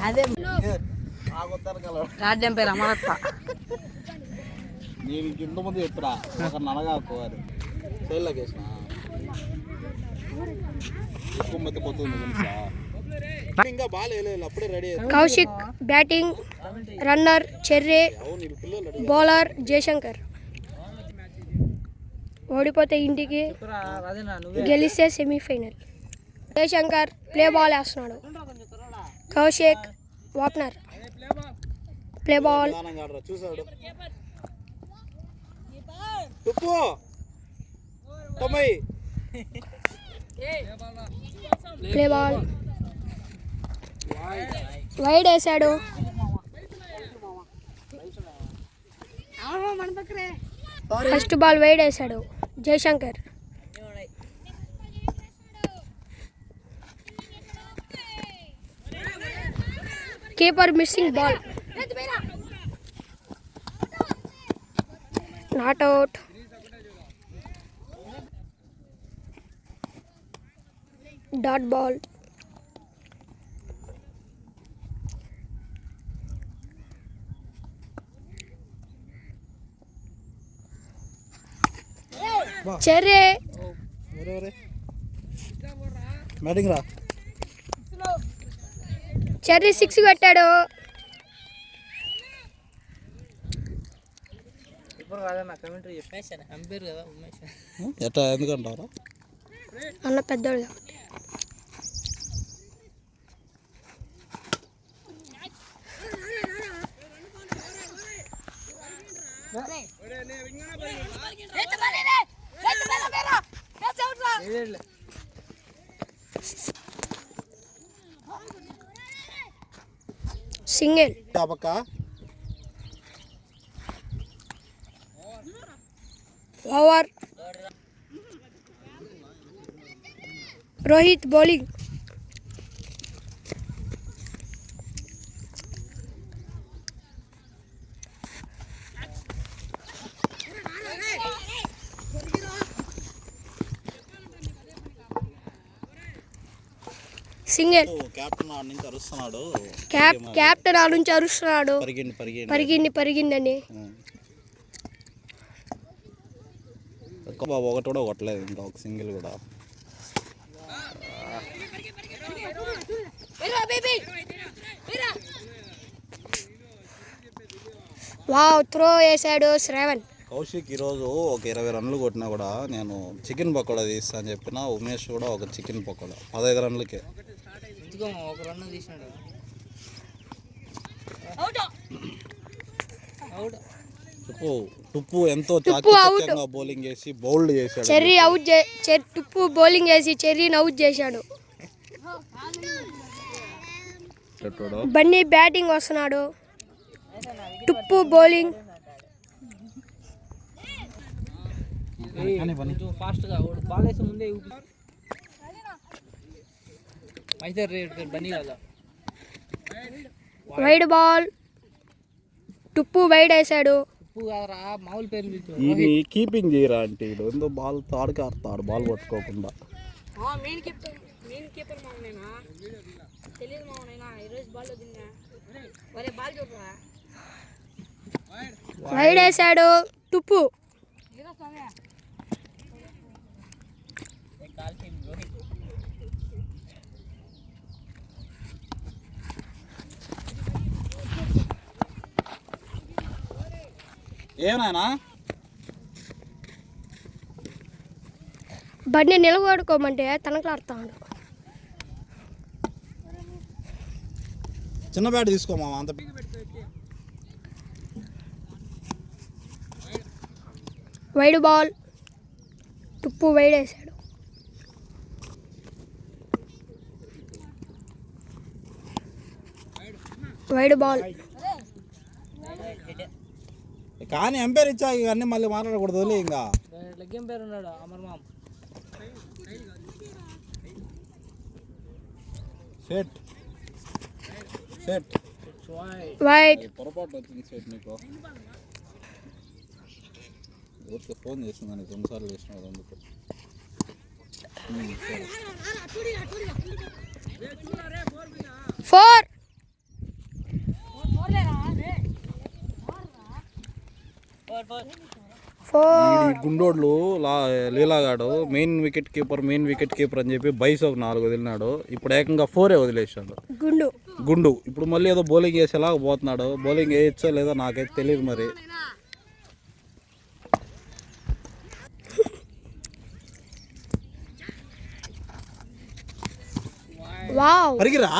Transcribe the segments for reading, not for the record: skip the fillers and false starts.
అదే రాజ్యం పేరు అమరత్త. నేను ఇంత ముందు చెప్పురా ఒక నలగాకోవాలి చేయాల్సిన ఇంకా బాగాలేదు అప్పుడే ready. Kaushik batting, runner Cherry, bowler Jayashankar. ఓడిపోతే ఇంటికి, గెలిస్తే సెమీఫైనల్. జయశంకర్ ప్లే బాల్ వేస్తున్నాడు. Kaushik opener, play ball. చూసాడు ప్లే బాల్ వైడ్ వేసాడు. ఫస్ట్ బాల్ వైడ్ వేసాడు Jayashankar. Keeper missing ball, not out. Dot ball. Cherry batting రా. చెర్రీ 6 కొట్టాడు. ఎట్లా ఎందుకంటారా అన్న పెద్దోడు. Single. Over. Rohit bowling. Single. Captain ఆడ నుంచి అరుస్తున్నాడు. కెప్టెన్ ఆడ నుంచి అరుస్తున్నాడు. పరిగిందని. ఒకటి కూడా కొట్టలేదు, ఇంకా ఒక సింగిల్ కూడా. వావ్, త్రో వేసాడు శ్రావణ్. కౌశిక్ ఈరోజు ఒక 20 రన్లు కొట్టినా కూడా నేను చికెన్ పకోడా తీస్తా అని చెప్పిన. ఉమేష్ కూడా ఒక చికెన్ పకోడా 15 రన్లకే. టుప్పు ఎంతో చాకచక్యంగా బౌలింగ్ చేసి బౌల్డ్ చేశాడు. Cherry out. టుప్పు బౌలింగ్ చేసి చెర్రీని అవుట్ చేశాడు. బన్నీ బ్యాటింగ్ వస్తున్నాడు. Tuppu bowling. Wide ball. Tuppu wide వేసాడు. కీపింగ్ చేయరా అంటే ఎంతో బాల్ తాడుకి ఆడతాడు, బాల్ పట్టుకోకుండా. వైడ్ వేసాడు టుప్పు. ఏమన్నా బండి నిలబడుకోమంటే తనకలాడుతాడు. చిన్న బ్యాట్ తీసుకోమా అంత. Wide ball. టుప్పు వైడ్ వేసాడు. Wide ball. కానీ ఎంపైర్ ఇచ్చా ఇవన్నీ మళ్ళీ మాట్లాడకూడదు. ఇంకా సెట్ సెట్ వైట్. పొరపాటు వచ్చింది సెట్ నీకు. ఊరికే ఫోన్ చేసిందని 2 సార్లు చేసినావు అందుకు. ఫోర్. గుండోడ్లు లీలాగాడు మెయిన్ వికెట్ కీపర్ అని చెప్పి బైస్ ఒక 4 వదిలినాడు. ఇప్పుడు ఏకంగా 4 వదిలేసాడు గుండు. ఇప్పుడు మళ్ళీ ఏదో బౌలింగ్ వేసేలాగా పోతున్నాడు. బౌలింగ్ వేయచ్చో లేదో నాకైతే తెలియదు మరి. పరిగిరా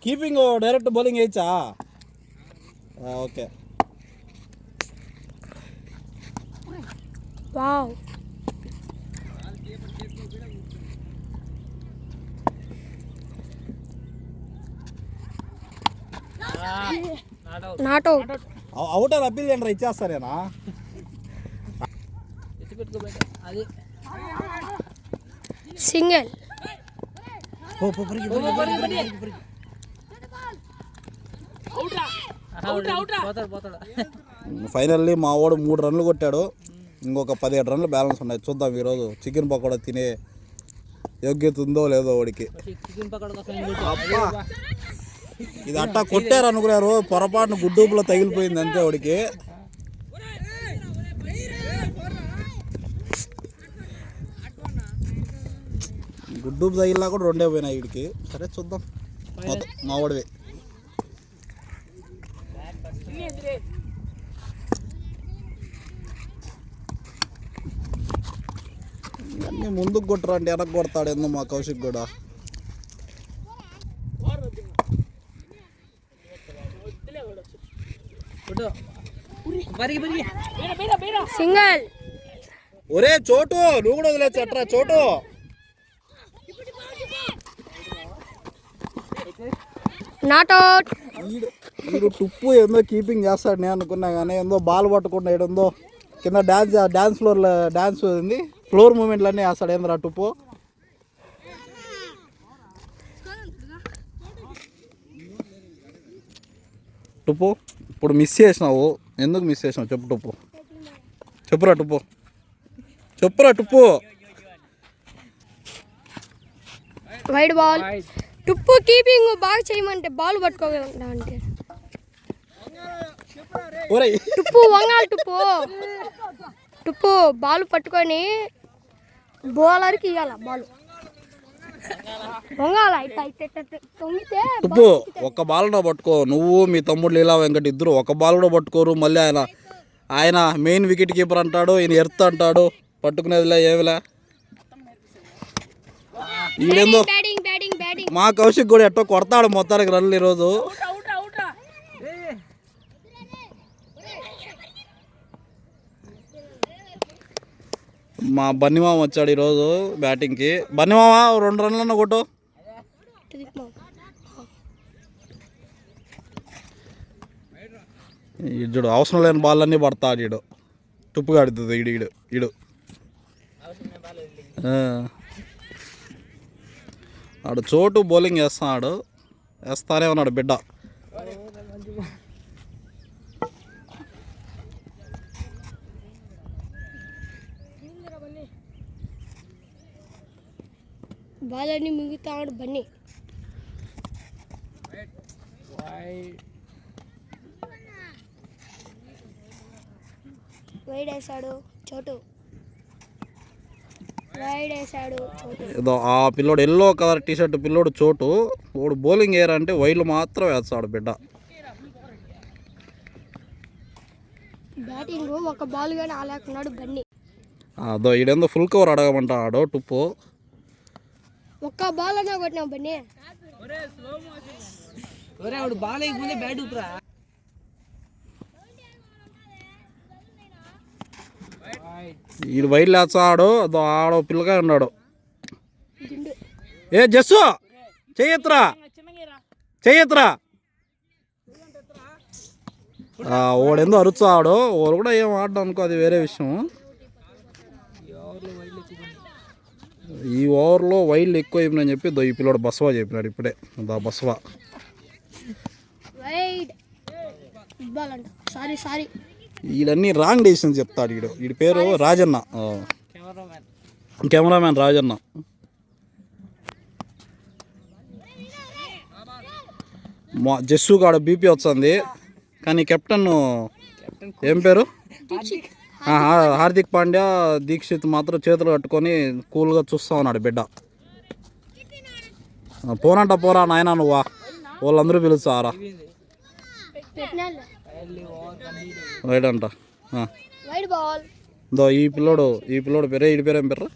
కీపింగ్ డైరెక్ట్ బౌలింగ్ వేయచ్చా? Okay. Wow. Not out. Out అని అప్పీల్ చేయండి, ఇచ్చేస్తారేనా? సింగిల్. ఫైనల్లీ మా వాడు 3 రన్లు కొట్టాడు. ఇంకొక 17 రన్లు బ్యాలెన్స్ ఉన్నాయి. చూద్దాం ఈరోజు చికెన్ పకోడా తినే యోగ్యత ఉందో లేదో వాడికి. ఇది అట్టా కొట్టారు అనుకున్నారు, పొరపాటున గుడ్డూపులో తగిలిపోయింది అంతే వాడికి. గుడ్డూపు తగిలినా కూడా 2 పోయినాయి వీడికి. సరే చూద్దాం, మా వాడివి. అన్నీ ముందుకు కొట్టరా అంటే వెనక్కి కొడతాడు ఏందో మా కౌశిక్ కూడా. సింగిల్. ఒరే చోటు, నువ్వు కూడా వదిలేచ్చు అట్రా చోటు. Not out. వీడు టుప్పు ఏందో కీపింగ్ చేస్తాడు నేను అనుకున్నా, కానీ ఏందో బాల్ పట్టకుండా ఏడుందో కింద డాన్స్ ఫ్లోర్ మూమెంట్లు అన్నీ వేస్తాడు. ఏంద్రా టుప్పు. టుప్పు ఇప్పుడు మిస్ చేసినావు, ఎందుకు మిస్ చేసినావు చెప్పు టుప్పు. చెప్పురా Tuppu. Wide ball. Tuppu keeping బాగా చేయమంటే బాల్ పట్టుకోగలంటే టుప్పు వంగాలి. టుప్పు బాల్ పట్టుకొని బౌలర్కి ఇవ్వాల బాల్ వంగాల. తొమ్మితే టుప్పు ఒక్క బాల్ కూడా పట్టుకో. నువ్వు మీ తమ్ముడు లీలా వెంకట్ ఇద్దరు ఒక బాల్ కూడా పట్టుకోరు. మళ్ళీ ఆయన మెయిన్ వికెట్ కీపర్ అంటాడు, ఈయన ఎర్త్ అంటాడు. పట్టుకునేదిలే ఏమిలే. ఈడేందో మా కౌశిక్ కూడా ఎట్టో కొడతాడు మొత్తానికి రన్లు ఈరోజు. మా బన్నిమామ వచ్చాడు ఈరోజు బ్యాటింగ్కి. బన్నిమామ 2 రన్లన్నా కొట్టు. ఇడు అవసరం లేని బాల్ అన్నీ పడతాడు. ఈడు టుప్పుగా ఆడుతుంది. ఈడు ఆడు చోటు బౌలింగ్ వేస్తానే ఉన్నాడు బిడ్డ. బాల్ అన్ని మిగుతాడు బన్నీ. వైడ్ వేసాడు చోటు. ఏదో ఆ పిల్లోడు ఎల్లో కలర్ టీషర్ట్ పిల్లోడు చోటు. వాడు బౌలింగ్ వేయాలంటే వైడ్లు మాత్రం వేస్తాడు బిడ్డ. బ్యాటింగ్ ఒక బాల్ గాని ఆలేకున్నాడు బన్నీ. అదో ఈడేందో ఫుల్ కవర్ అడగమంటాడు టుప్పు. ఒక్క బాల్ అన్నా కొట్టినావు బన్నీ. ఈడు వైడ్ లేచాడు. అదో ఆడో పిల్లగా ఉన్నాడు. ఏ జస్సు చెయ్యత్రా. వాడెందో అరుచాడు. వాడు కూడా ఏం ఆడడం అనుకో, అది వేరే విషయం. ఈ ఓవర్లో వైల్డ్ ఎక్కువ అయిపోయిందని చెప్పి ఈ పిల్లోడు బస్వా చెప్పినాడు ఇప్పుడే. బస్వా వీడన్నీ రాంగ్ డెసిషన్స్ చెప్తాడు. వీడి పేరు రాజన్న, కెమెరామ్యాన్ రాజన్న. జస్సు కాడ బీపీ వస్తుంది, కానీ కెప్టెన్ ఏం పేరు హార్దిక్ పాండ్యా దీక్షిత్ మాత్రం చేతులు కట్టుకొని కూల్గా చూస్తూ ఉన్నాడు. బిడ్డ పోనంట పోరా నాయన నువ్వా, వాళ్ళందరూ పిలుస్తారా రైట్ అంట. ఈ పిల్లోడు పేరు వీడి పేరు ఏం పేరు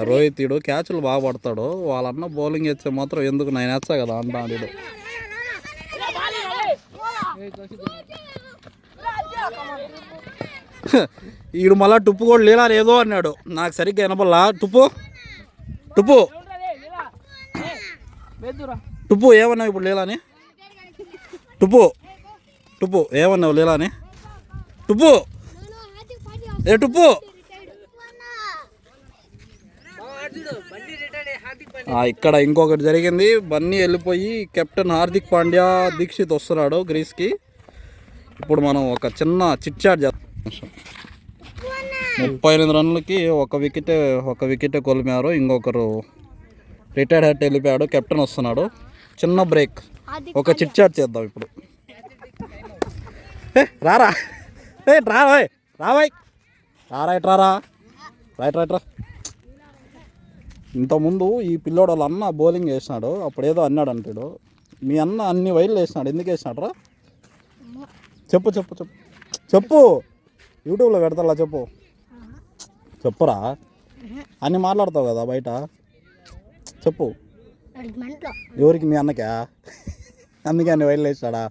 రోహిత్. ఈడు క్యాచ్లు బాగా పడతాడు. వాళ్ళన్న బౌలింగ్ వేస్తే మాత్రం ఎందుకు నేను వేస్తా కదా అంటాడు. ఈడు మళ్ళా టుప్పు కూడా లీలా ఏదో అన్నాడు, నాకు సరిగ్గా వినపల్లా. టుప్పు టుప్పు టుప్పు ఏమన్నావు ఇప్పుడు లీలాని? టుప్పు ఏమన్నావు లీలాని? టుప్పు ఏ టుప్పు ఇక్కడ ఇంకొకటి జరిగింది. బన్నీ వెళ్ళిపోయి కెప్టెన్ హార్దిక్ పాండ్యా దీక్షిత్ వస్తున్నాడు గ్రీస్కి. ఇప్పుడు మనం ఒక చిన్న చిట్ చాట్ చేస్తాం. 38 రన్లకి ఒక వికెటే కొలిమారు. ఇంకొకరు రిటైర్డ్ హెట్ వెళ్ళిపోయాడు. కెప్టెన్ వస్తున్నాడు. చిన్న బ్రేక్, ఒక చిట్ చాట్ చేద్దాం ఇప్పుడు. రారా రావాయ్ రారా రైట్ రా. ఇంతకుముందు ఈ పిల్లోడు వాళ్ళ అన్న బౌలింగ్ వేసినాడు, అప్పుడు ఏదో అన్నాడు అంటాడు. మీ అన్న అన్ని వైర్లు వేసినాడు, ఎందుకు వేసినాడు రా? చెప్పు యూట్యూబ్లో పెడతా చెప్పురా. అన్ని మాట్లాడతావు కదా బయట, చెప్పు. ఎవరికి? మీ అన్నకా? అందుకే అన్ని వైర్లు వేసినాడా?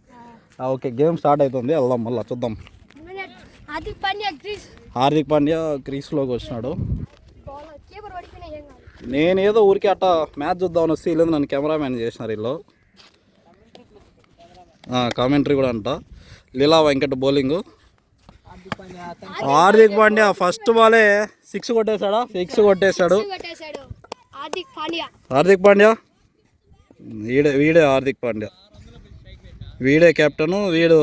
ఓకే, గేమ్ స్టార్ట్ అవుతుంది, వెళ్దాం మళ్ళీ చూద్దాం. హార్దిక్ పాండ్యా క్రీస్లోకి వచ్చినాడు. నేనేదో ఊరికి అట్ట మ్యాచ్ చూద్దామని వస్తే వీళ్ళు నన్ను కెమెరామ్యాన్ చేసినారు. వీళ్ళు కామెంటరీ కూడా అంట. లీలా వెంకట్ బౌలింగ్. హార్దిక్ పాండ్యా ఫస్ట్ బాలే 6 కొట్టేశాడా? 6 కొట్టేశాడు హార్దిక్ పాండ్యా. వీడే హార్దిక్ పాండ్యా, వీడే కెప్టెను. వీడు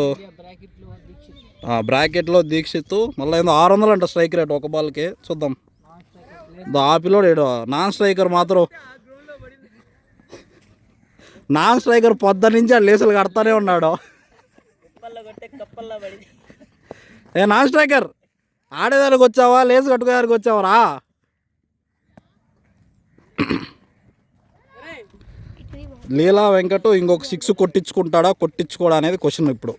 బ్రాకెట్లో దీక్షిత్. మళ్ళీ ఏందో 600 అంట స్ట్రైక్ రేట్ ఒక బాల్కి. చూద్దాం. ఆ పిల్లోడు ఏడు నాన్ స్ట్రైకర్ మాత్రం, నాన్ స్ట్రైకర్ పొద్దు నుంచి ఆ లేసులు కడతానే ఉన్నాడు. ఏ నాన్ స్ట్రైకర్ ఆడేదానికి వచ్చావా, లేసు కట్టుకోదానికి వచ్చావరా? లీలా వెంకట్ ఇంకొక 6 కొట్టించుకోడా అనేది క్వశ్చన్ ఇప్పుడు.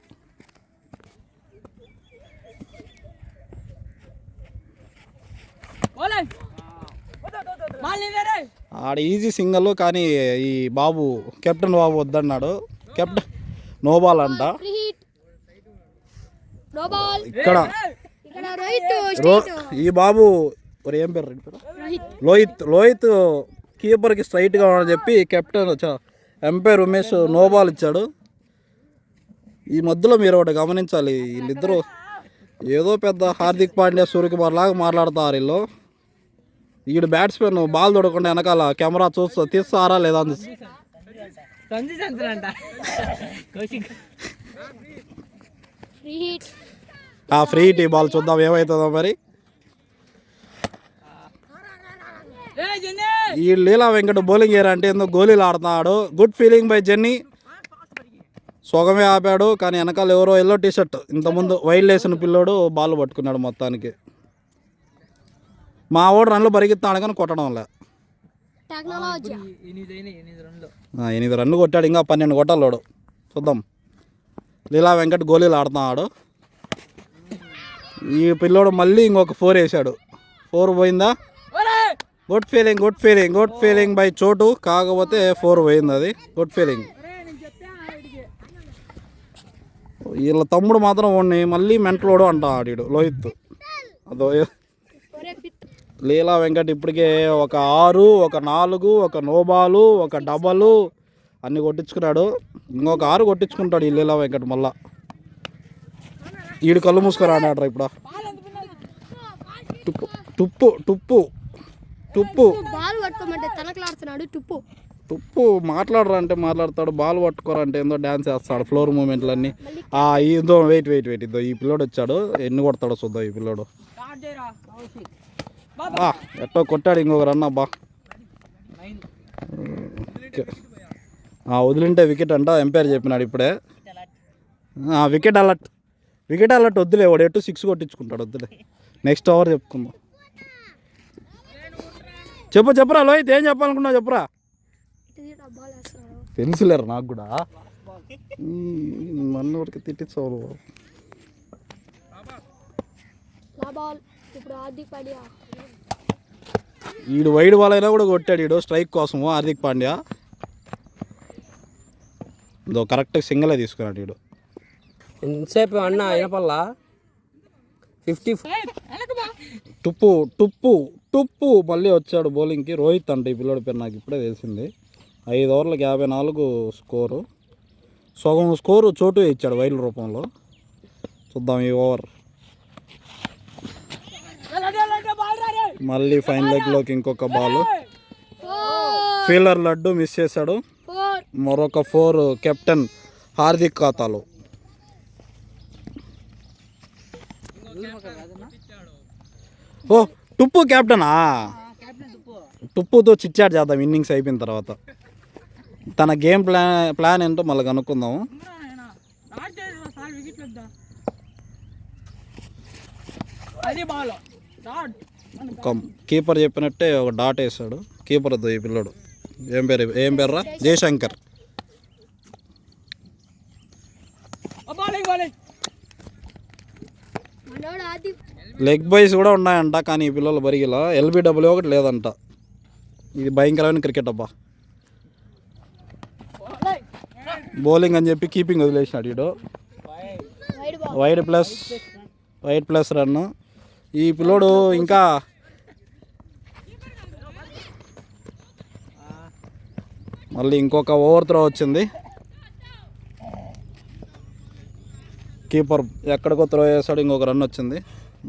ఆడ ఈజీ సింగల్, కానీ ఈ బాబు కెప్టెన్ బాబు వద్దన్నాడు. కెప్టెన్ నో బాల్ అంట. ఇక్కడ ఈ బాబు ఏం పేరు? లోహిత్ కీపర్కి స్ట్రైట్గా అని చెప్పి captain umpire Umesh no ball ఇచ్చాడు. ఈ మధ్యలో మీరు ఒకటి గమనించాలి, వీళ్ళిద్దరూ ఏదో పెద్ద హార్దిక్ పాండ్యా సూర్యకుమార్ లాగా మాట్లాడతారు వీళ్ళు. ఈడు బ్యాట్స్మెన్ బాల్ తొడకుండా వెనకాల కెమెరా తీస్తారా లేదా అని ఫ్రీ హిట్. ఈ బాల్ చూద్దాం ఏమవుతుందో మరి. ఈ లీలా వెంకట్ బౌలింగ్ అంటే ఎందుకు గోళీలు ఆడుతున్నాడు. Good feeling by Jenny. సొగమే ఆపాడు, కానీ వెనకాల ఎవరో ఎల్లో టీషర్ట్ ఇంతకుముందు వైల్డ్ వేసిన పిల్లోడు బాల్ పట్టుకున్నాడు మొత్తానికి. మా ఓడు రన్లు పరిగెత్తాడు కానీ కొట్టడం లే. 8 రన్లు కొట్టాడు, ఇంకా 12 కొట్టాలోడు. చూద్దాం. లీలా వెంకట్ గోళీలు ఆడుతున్నాడు. ఈ పిల్లోడు మళ్ళీ ఇంకొక 4 వేసాడు. 4 పోయిందా? గుడ్ ఫీలింగ్ బై చోటు. కాకపోతే 4 పోయింది, అది గుడ్ ఫీలింగ్. వీళ్ళ తమ్ముడు మాత్రం వాడిని మళ్ళీ మెంటలోడు అంటాడు లోహిత్. అదో లీలా వెంకట్ ఇప్పటికే ఒక 6, ఒక 4, ఒక నోబాలు, ఒక డబలు అన్నీ కొట్టించుకున్నాడు. ఇంకొక 6 కొట్టించుకుంటాడు ఈ లీలా వెంకట్. మళ్ళా ఈడు కళ్ళు మూసుకొని ఆడాడు ఇప్పుడు. టుప్పు టుప్పు బాల్ పట్టుకోమంటే తనకలాడుతున్నాడు టుప్పు. టుప్పు మాట్లాడరా అంటే మాట్లాడతాడు, బాల్ పట్టుకోరా అంటే ఏందో డ్యాన్స్ చేస్తాడు, ఫ్లోర్ మూమెంట్లన్నీ. ఇదో వెయిట్ ఇదో ఈ పిల్లోడు వచ్చాడు, ఎన్ని కొడతాడో చూద్దాం ఈ పిల్లోడు. ఎట్టో కొట్టాడు ఇంకొక రన్ అబ్బా. వదిలింటే వికెట్ అంట, ఎంపైర్ చెప్పినాడు ఇప్పుడే. వికెట్ అలర్ట్ వద్దులే, వాడు ఎటు 6 కొట్టించుకుంటాడు, వద్దులే. నెక్స్ట్ ఓవర్ చెప్పుకుందాం. చెప్పురా లోహిత్, ఏం చెప్పాలనుకున్నావు చెప్పురా. తెలుసులేరు నాకు కూడా, నన్ను వరకు తిట్టించావు. ఈడు వైడ్ బాల్ అయినా కూడా కొట్టాడు ఈడు స్ట్రైక్ కోసము హార్దిక్ పాండ్యా. ఇదో కరెక్ట్ సింగలే తీసుకున్నాడు ఈడు. ఎంతసేపు అన్న అయినపల్లా 50. టుప్పు మళ్ళీ వచ్చాడు బౌలింగ్కి. రోహిత్ అంటే ఈ పిల్లోడి పేరు నాకు ఇప్పుడే తెలిసింది. 5 ఓవర్లకు 54 స్కోరు. సగం స్కోరు చోటు ఇచ్చాడు వైల్డ్ రూపంలో. చూద్దాం ఈ ఓవర్. మళ్ళీ ఫైన్ లెగ్లోకి ఇంకొక బాల్. ఫీల్డర్ లడ్డు మిస్ చేశాడు. మరొక 4 కెప్టెన్ హార్దిక్ ఖాతాలో. ఓ టుప్పు కెప్టెనా? టుప్పుతో చిట్చాట్ చేద్దాం ఇన్నింగ్స్ అయిపోయిన తర్వాత. తన గేమ్ ప్లాన్ ఏంటో మళ్ళీ కనుక్కుందాము. కీపర్ చెప్పినట్టే ఒక డాట్ వేసాడు. కీపర్ వద్దు ఈ పిల్లడు. ఏం పేర్రా? జయశంకర్. లెగ్ బైస్ కూడా ఉన్నాయంట, కానీ ఈ పిల్లలు బరిగిలా. LBW ఒకటి లేదంట. ఇది భయంకరమైన క్రికెట్ అబ్బా. బౌలింగ్ అని చెప్పి కీపింగ్ వదిలేసినాడు వీడు. Wide plus run. ఈ పిల్లోడు ఇంకా మళ్ళీ ఇంకొక ఓవర్ త్రో వచ్చింది. కీపర్ ఎక్కడికో త్రో చేస్తాడు, ఇంకొక రన్ వచ్చింది.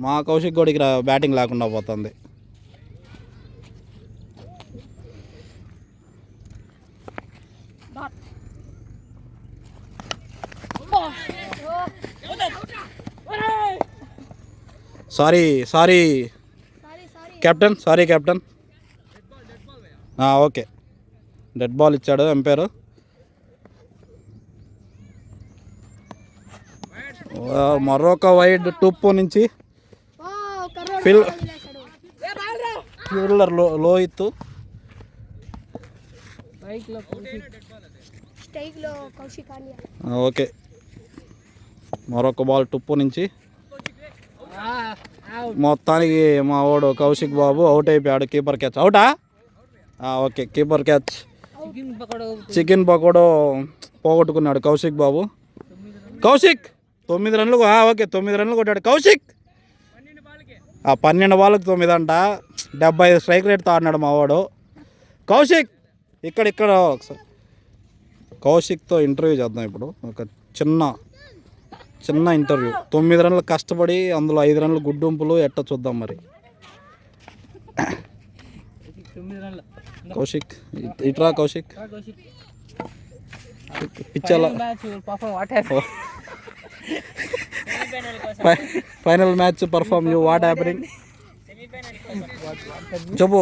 మా కౌశిక్ గోడికి బ్యాటింగ్ లేకుండా పోతుంది. Sorry captain. Okay, dead ball ఇచ్చాడు ఎంపైర్. మరొక వైడ్ టుప్పు నుంచి ఫీల్డర్ లోహిత్. ఓకే, మరొక బాల్ టుప్పు నుంచి. మొత్తానికి మా వాడు కౌశిక్ బాబు అవుట్ అయిపోయాడు. Keeper catch. అవుటా? Okay, keeper catch. చికెన్ పకోడో పోగొట్టుకున్నాడు కౌశిక్ బాబు. 9 రన్లు. ఓకే, 9 రన్లు కొట్టాడు కౌశిక్. 12 బాల్కి 9 అంట. 75 స్ట్రైక్ రేట్తో ఆడినాడు మావాడు కౌశిక్. ఇక్కడ ఒకసారి కౌశిక్తో ఇంటర్వ్యూ చేద్దాం ఇప్పుడు. ఒక చిన్న ఇంటర్వ్యూ. 9 రన్లు కష్టపడి అందులో 5 రన్లు గుడ్డుంపులు ఎట్ట చూద్దాం మరి. కౌశిక్ ఇట్రా. కౌశిక్ పిచ్చాల final match perform you what happening? చెప్పు.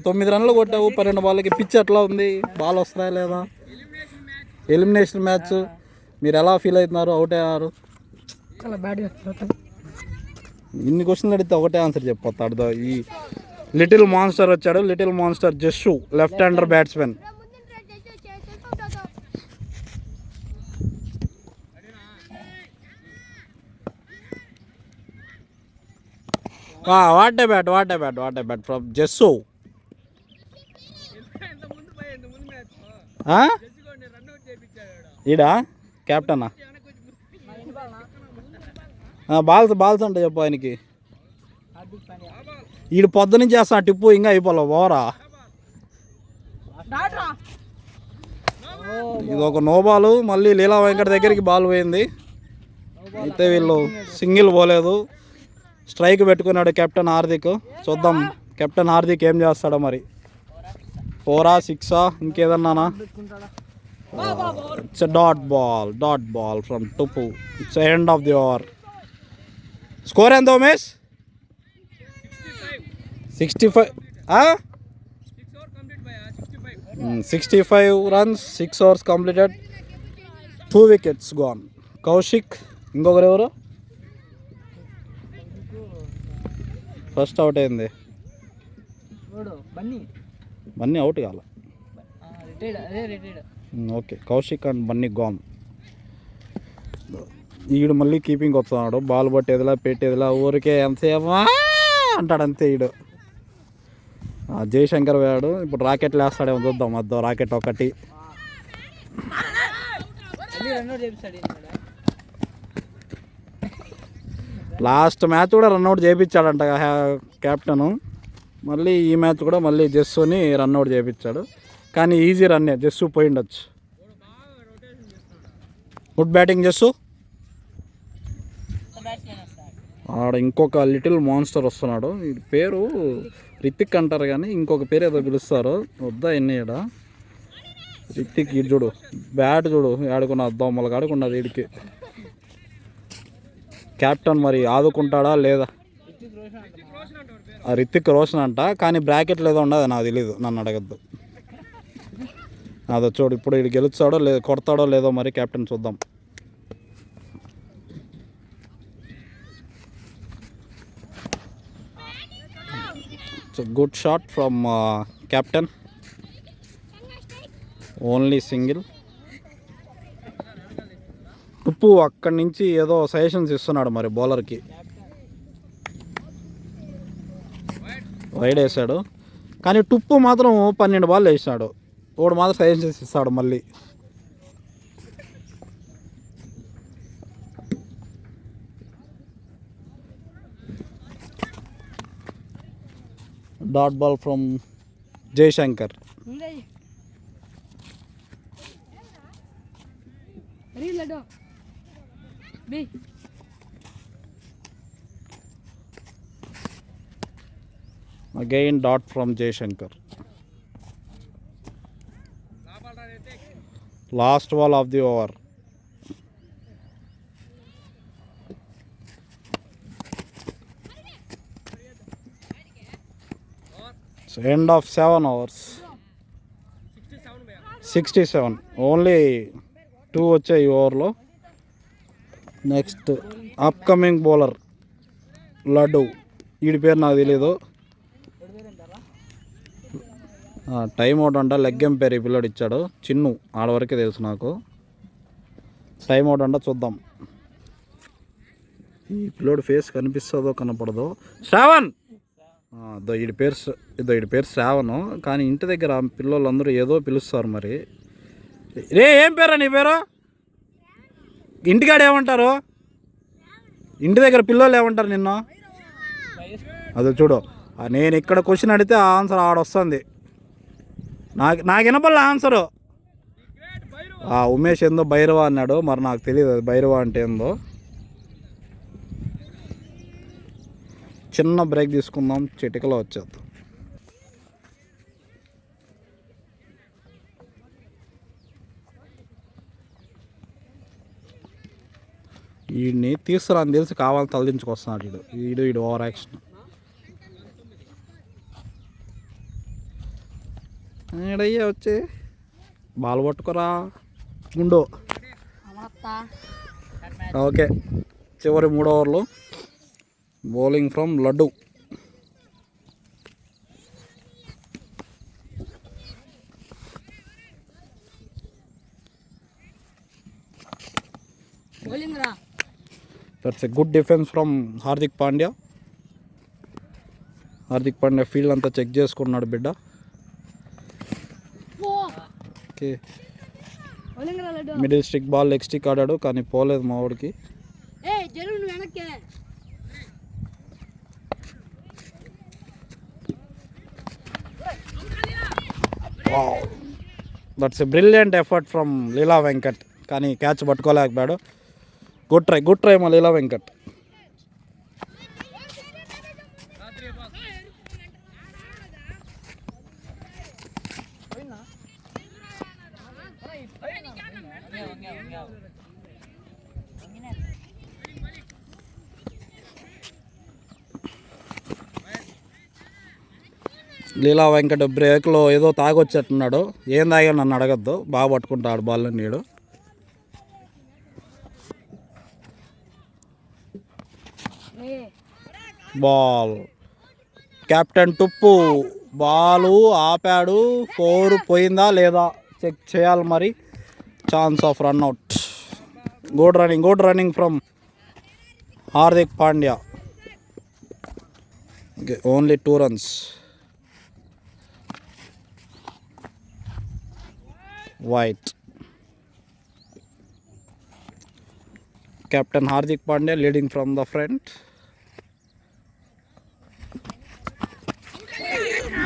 9 రన్లు కొట్టావు 12 బాల్కి. పిచ్ ఎట్లా ఉంది? బాల్ వస్తాయా లేదా? Elimination match. మీరు ఎలా ఫీల్ అవుతున్నారు? అవుట్ అయ్యారు. ఇన్ని క్వశ్చన్లు అడిగితే ఒకటే ఆన్సర్ చెప్పొస్తాడు. ఈ లిటిల్ మాన్స్టర్ వచ్చాడు. Little monster Jassu, left hander batsmen. What a bat from Jassu. ఈడా కెప్టెనా? బాల్స్ అంటే చెప్పు ఆయనకి. ఈడు పొద్దు నుంచి చేస్తాను టిప్పు, ఇంకా అయిపోలే ఓవరా. ఇది ఒక నో బాల్. మళ్ళీ లీలా వెంకట దగ్గరికి బాల్ పోయింది. అయితే వీళ్ళు సింగిల్ పోలేదు. స్ట్రైక్ పెట్టుకున్నాడు కెప్టెన్ హార్దిక్. చూద్దాం కెప్టెన్ హార్దిక్ ఏం చేస్తాడో మరి. 4ఆ 6ఆ ఇంకేదన్నానా? It's dot ball from Tuppu. It's end of the over. Score ఎంత Umesh? 65. 65 runs, 6 overs completed, 2 wickets gone. Kaushik ఇంకొకరు ఎవరు? ఫస్ట్ అవుట్ అయింది. బన్నీ అవుట్ కాల. Okay, Kaushik and Bunny gone. ఈడు మళ్ళీ కీపింగ్ వస్తున్నాడు. బాల్ పట్టేదిలా పెట్టేదిలా ఊరికే ఎంతసేపు అంటాడు అంతే ఈడు. జయశంకర్ పోయాడు. ఇప్పుడు రాకెట్లు వేస్తాడేమో చూద్దాం. అద్దో రాకెట్ ఒకటి. లాస్ట్ మ్యాచ్ కూడా రన్అట్ చేయించాడంట కెప్టెను. మళ్ళీ ఈ మ్యాచ్ కూడా మళ్ళీ జస్సుని రన్అట్ చేయించాడు. కానీ ఈజీ రన్నే, జస్సు పోయిండొచ్చు. Good batting జస్సు. ఆడ ఇంకొక లిటిల్ మాన్స్టర్ వస్తున్నాడు. ఈ పేరు రితిక్ అంటారు కానీ ఇంకొక పేరు ఏదో పిలుస్తారు. వద్దా ఎన్ని ఈడ రితిక్. ఇది చూడు, బ్యాట్ చూడు ఆడుకున్న దోమలకు ఆడుకున్నది వీడికి. కెప్టెన్ మరి ఆదుకుంటాడా లేదా? రితిక్ రోషన్ అంట, కానీ బ్రాకెట్ లేదో ఉండదు నాకు తెలీదు, నన్ను అడగద్దు. అదో చూడు, ఇప్పుడు వీడు గెలుస్తాడో లేదో, కొడతాడో లేదో మరి కెప్టెన్ చూద్దాం. Good shot from captain. Only single. Tuppu అక్కడి నుంచి ఏదో సజెషన్స్ ఇస్తున్నాడు మరి బౌలర్కి. వైడ్ వేసాడు కానీ టుప్పు మాత్రం 12 బాల్ వేసాడు. వాడు మాత్రం సజెషన్స్ ఇస్తాడు మళ్ళీ. Dot ball from Jayashankar. Again dot from Jayashankar. Last ball of the over. So end of 7 overs. 67. Only 2 వచ్చాయి ఈ ఓవర్లో. Next upcoming bowler laddu. వీడి పేరు నాకు తెలీదు. టైం అవుట్ అంట. లెగ్ ఎంపైర్ ఈ పిల్లడు ఇచ్చాడు. చిన్ను ఆడవరకే తెలుసు నాకు. టైం అవుట్ అంట, చూద్దాం. ఈ పిల్లోడు ఫేస్ కనిపిస్తుందో కనపడదో. శ్రావణ్ వీడి పేరు శ్రావణ్. కానీ ఇంటి దగ్గర పిల్లలందరూ ఏదో పిలుస్తారు మరి. రే ఏం పేరా నీ పేరు? ఇంటికాడ ఏమంటారు? ఇంటి దగ్గర పిల్లలు ఏమంటారు నిన్ను? అదే చూడు, నేను ఇక్కడ క్వశ్చన్ అడిగితే ఆన్సర్ ఆడొస్తుంది. నాకు వినపల్ల ఆన్సరు. ఉమేష్ ఏందో భైరవ అన్నాడు, మరి నాకు తెలియదు అది భైరవ అంటే ఏందో. చిన్న బ్రేక్ తీసుకుందాం, చిటికలో వచ్చేద్దాం. వీడిని తీసుకురాని తెలిసి కావాలని తలదించుకొస్తున్నాడు వీడు ఓవర్ యాక్షన్. ఏడయ్యా వచ్చి బాల్ పట్టుకోరా గుండు. ఓకే, చివరి 3 ఓవర్లు. Bowling from Laddu. That's a good defence from Hardik Pandya. Hardik Pandya field అంతా చెక్ చేసుకున్నాడు బిడ్డ. Okay, middle stick ball leg stick ఆడాడు కానీ పోలేదు మా వాడికి. That's a brilliant effort from Leela Venkat, కానీ క్యాచ్ పట్టుకోలేకపోయాడు. గుడ్ ట్రై మా లీలా వెంకట్. లీలా వెంకట్ బ్రేక్లో ఏదో తాగొచ్చేట్టున్నాడు. ఏం తాగా నన్ను అడగద్దు, బాగా పట్టుకుంటాడు బాల్ నీడు. బాల్ కెప్టెన్ టుప్పు బాలు ఆపాడు. 4 పోయిందా లేదా చెక్ చేయాలి మరి. Chance of run out. Good running from Hardik Pandya. Only 2 runs. White. Captain Hardik Pandya leading from the front.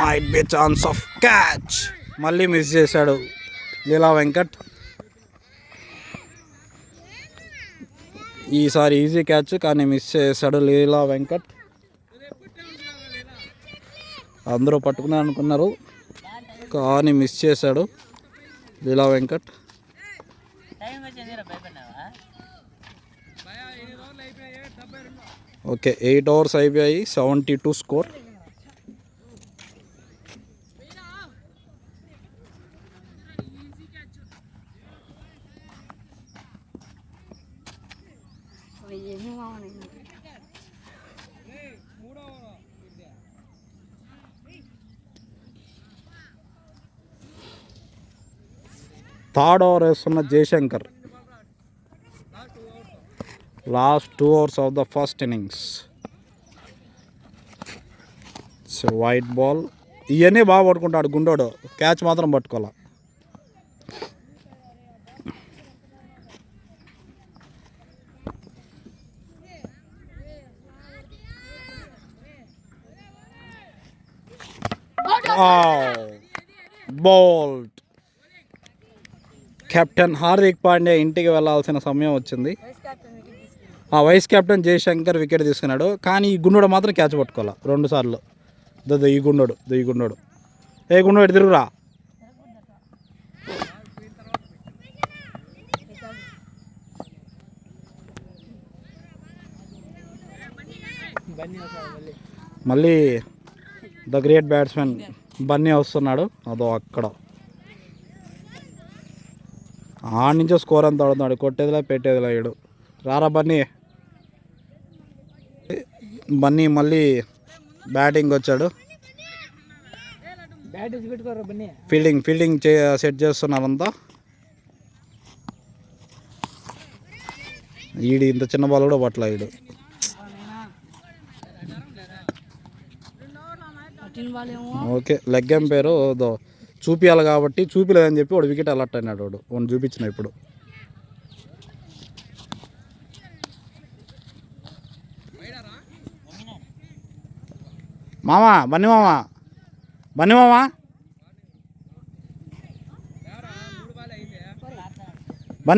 Might be a chance of catch. మళ్ళీ మిస్ చేశాడు లీలా వెంకట్. ఈసారి ఈజీ క్యాచ్ కానీ మిస్ చేశాడు లీలా వెంకట్. అందరూ పట్టుకున్నా అనుకున్నారు కానీ మిస్ చేశాడు లీలా వెంకట్. ఓకే 8 overs అయిపోయాయి. 72 స్కోర్. థర్డ్ ఓవర్ వేస్తున్న Jayashankar. Last 2 overs of the first innings. So white ball. ఇవన్నీ బాగా పట్టుకుంటాడు గుండోడు, క్యాచ్ మాత్రం పట్టుకోవాలి. బౌల్డ్. కెప్టెన్ హార్దిక్ పాండ్యా ఇంటికి వెళ్ళాల్సిన సమయం వచ్చింది. వైస్ కెప్టెన్ జయశంకర్ వికెట్ తీసుకున్నాడు కానీ ఈ గుండోడు మాత్రం క్యాచ్ పట్టుకోవాలి 2 సార్లు. ఈ గుండోడు ఏ గుండోడు తిరుగురా. మళ్ళీ ద గ్రేట్ బ్యాట్స్మెన్ బన్నీ వస్తున్నాడు. అదో అక్కడ ఆడ నుంచో స్కోర్ అంతా ఆడుతున్నాడు. కొట్టేదిలా పెట్టేదిలా ఏడు. రారా బన్నీ మళ్ళీ బ్యాటింగ్ వచ్చాడు. ఫీల్డింగ్ సెట్ చేస్తున్నారంతా. ఈడు ఇంత చిన్న బాల్ కూడా పట్ల ఈడు. ఓకే లెగ్ ఎంపైర్ చూపించాలి కాబట్టి చూపిలేదని చెప్పి వాడు వికెట్ అలర్ట్ అయినాడు. వాడు చూపించిన ఇప్పుడు. బన్నీ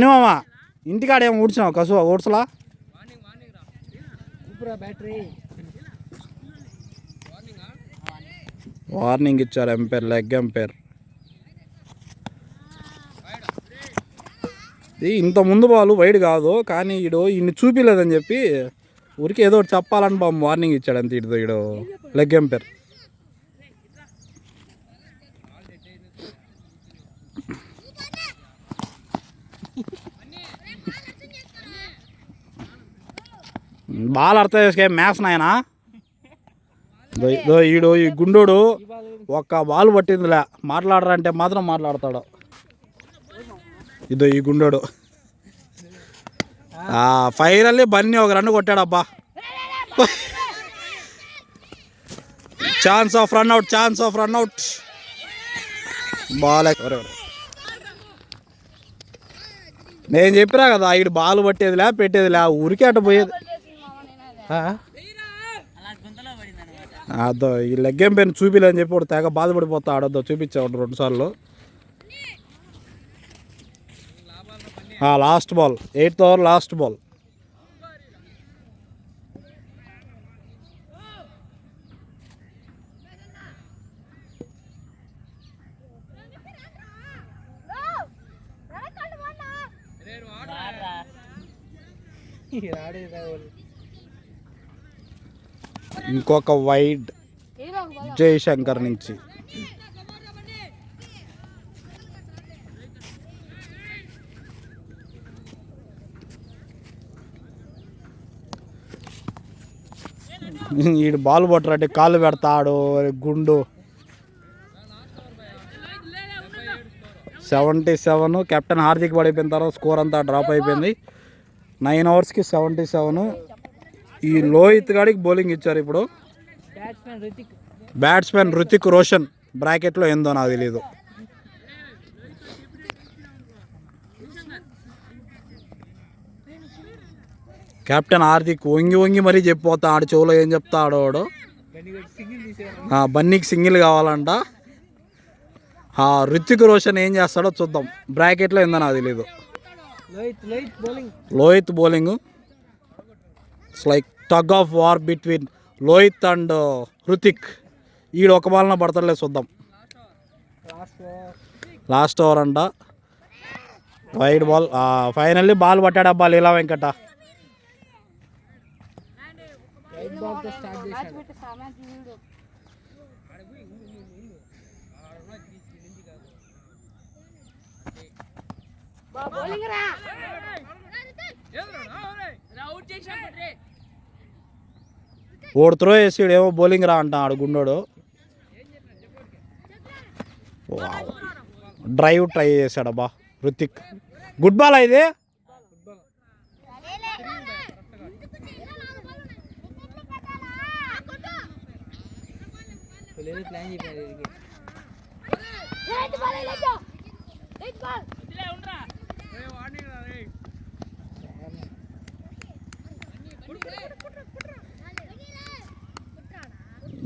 మామ ఇంటికాడ ఏమో ఊడ్చినావు కసువ ఊడ్చలా. వార్నింగ్ ఇచ్చారు ఎంపైర్, లెగ్ ఎంపైర్. ఇంత ముందు బాల్ వైడ్ కాదు కానీ ఇన్ని చూపిలేదని చెప్పి ఊరికి ఏదో ఒకటి చెప్పాలని వార్నింగ్ ఇచ్చాడు అంతే. ఈడు లెగ్ ఎంపైర్. బాల్ అర్థం చేసుకే మ్యాచ్ నాయనా. ఈడు ఈ గుండోడు ఒక్క బాల్ పట్టిందిలే మాట్లాడరంటే మాత్రం మాట్లాడతాడు. ఈ గుండోడు ఫైనల్లీ బన్నీ ఒక రన్ కొట్టాడబ్బా. Chance of run out. బాల్ నేను చెప్పినా కదా ఈడు బాల్ పట్టేదిలే పెట్టేదిలే ఊరికే అట్ట పోయేది. అదో ఈ లెగ్ ఎంపైర్ చూపిలేని చెప్పి వాడు తెగ బాధపడిపోతా ఆడద్దో చూపించాడు 2 సార్లు. Last ball 8th over last ball. ఇంకొక వైడ్ జయశంకర్ నుంచి. ఈడు బాల్ పట్టరంటే కాళ్ళు పెడతాడు గుండు. 77. కెప్టెన్ హార్దిక్ పడిపోయిన తర్వాత స్కోర్ అంతా డ్రాప్ అయిపోయింది. 9 ఓవర్స్కి 77. ఈ లోహిత్ గాడికి బౌలింగ్ ఇచ్చారు ఇప్పుడు. బ్యాట్స్మెన్ రుతిక్ రోషన్ బ్రాకెట్లో ఏందో నాకు తెలీదు. కెప్టెన్ హార్దిక్ వంగి వంగి మరీ చెప్పిపోతాడు చెవులో ఏం చెప్తాడు వాడు. బన్నీకి సింగిల్ కావాలంట. రుతిక్ రోషన్ ఏం చేస్తాడో చూద్దాం. బ్రాకెట్లో ఏందో నాకు తెలీదు. Lohit bowling. It's like tug of war between Lohit and Ruthik. ఈడు ఒక బాల్న పడతాడులే చూద్దాం. లాస్ట్ ఓవర్ అంట. Wide ball. ఫైనల్లీ బాల్ పట్టాడబ్బా లీలా వెంకట. ఓడు త్రో వేసాడు ఏమో బౌలింగ్ రా అంటాడు గుండోడు. డ్రైవ్ ట్రై చేశాడబ్బా రుతిక్. గుడ్ బాల్ ఇది.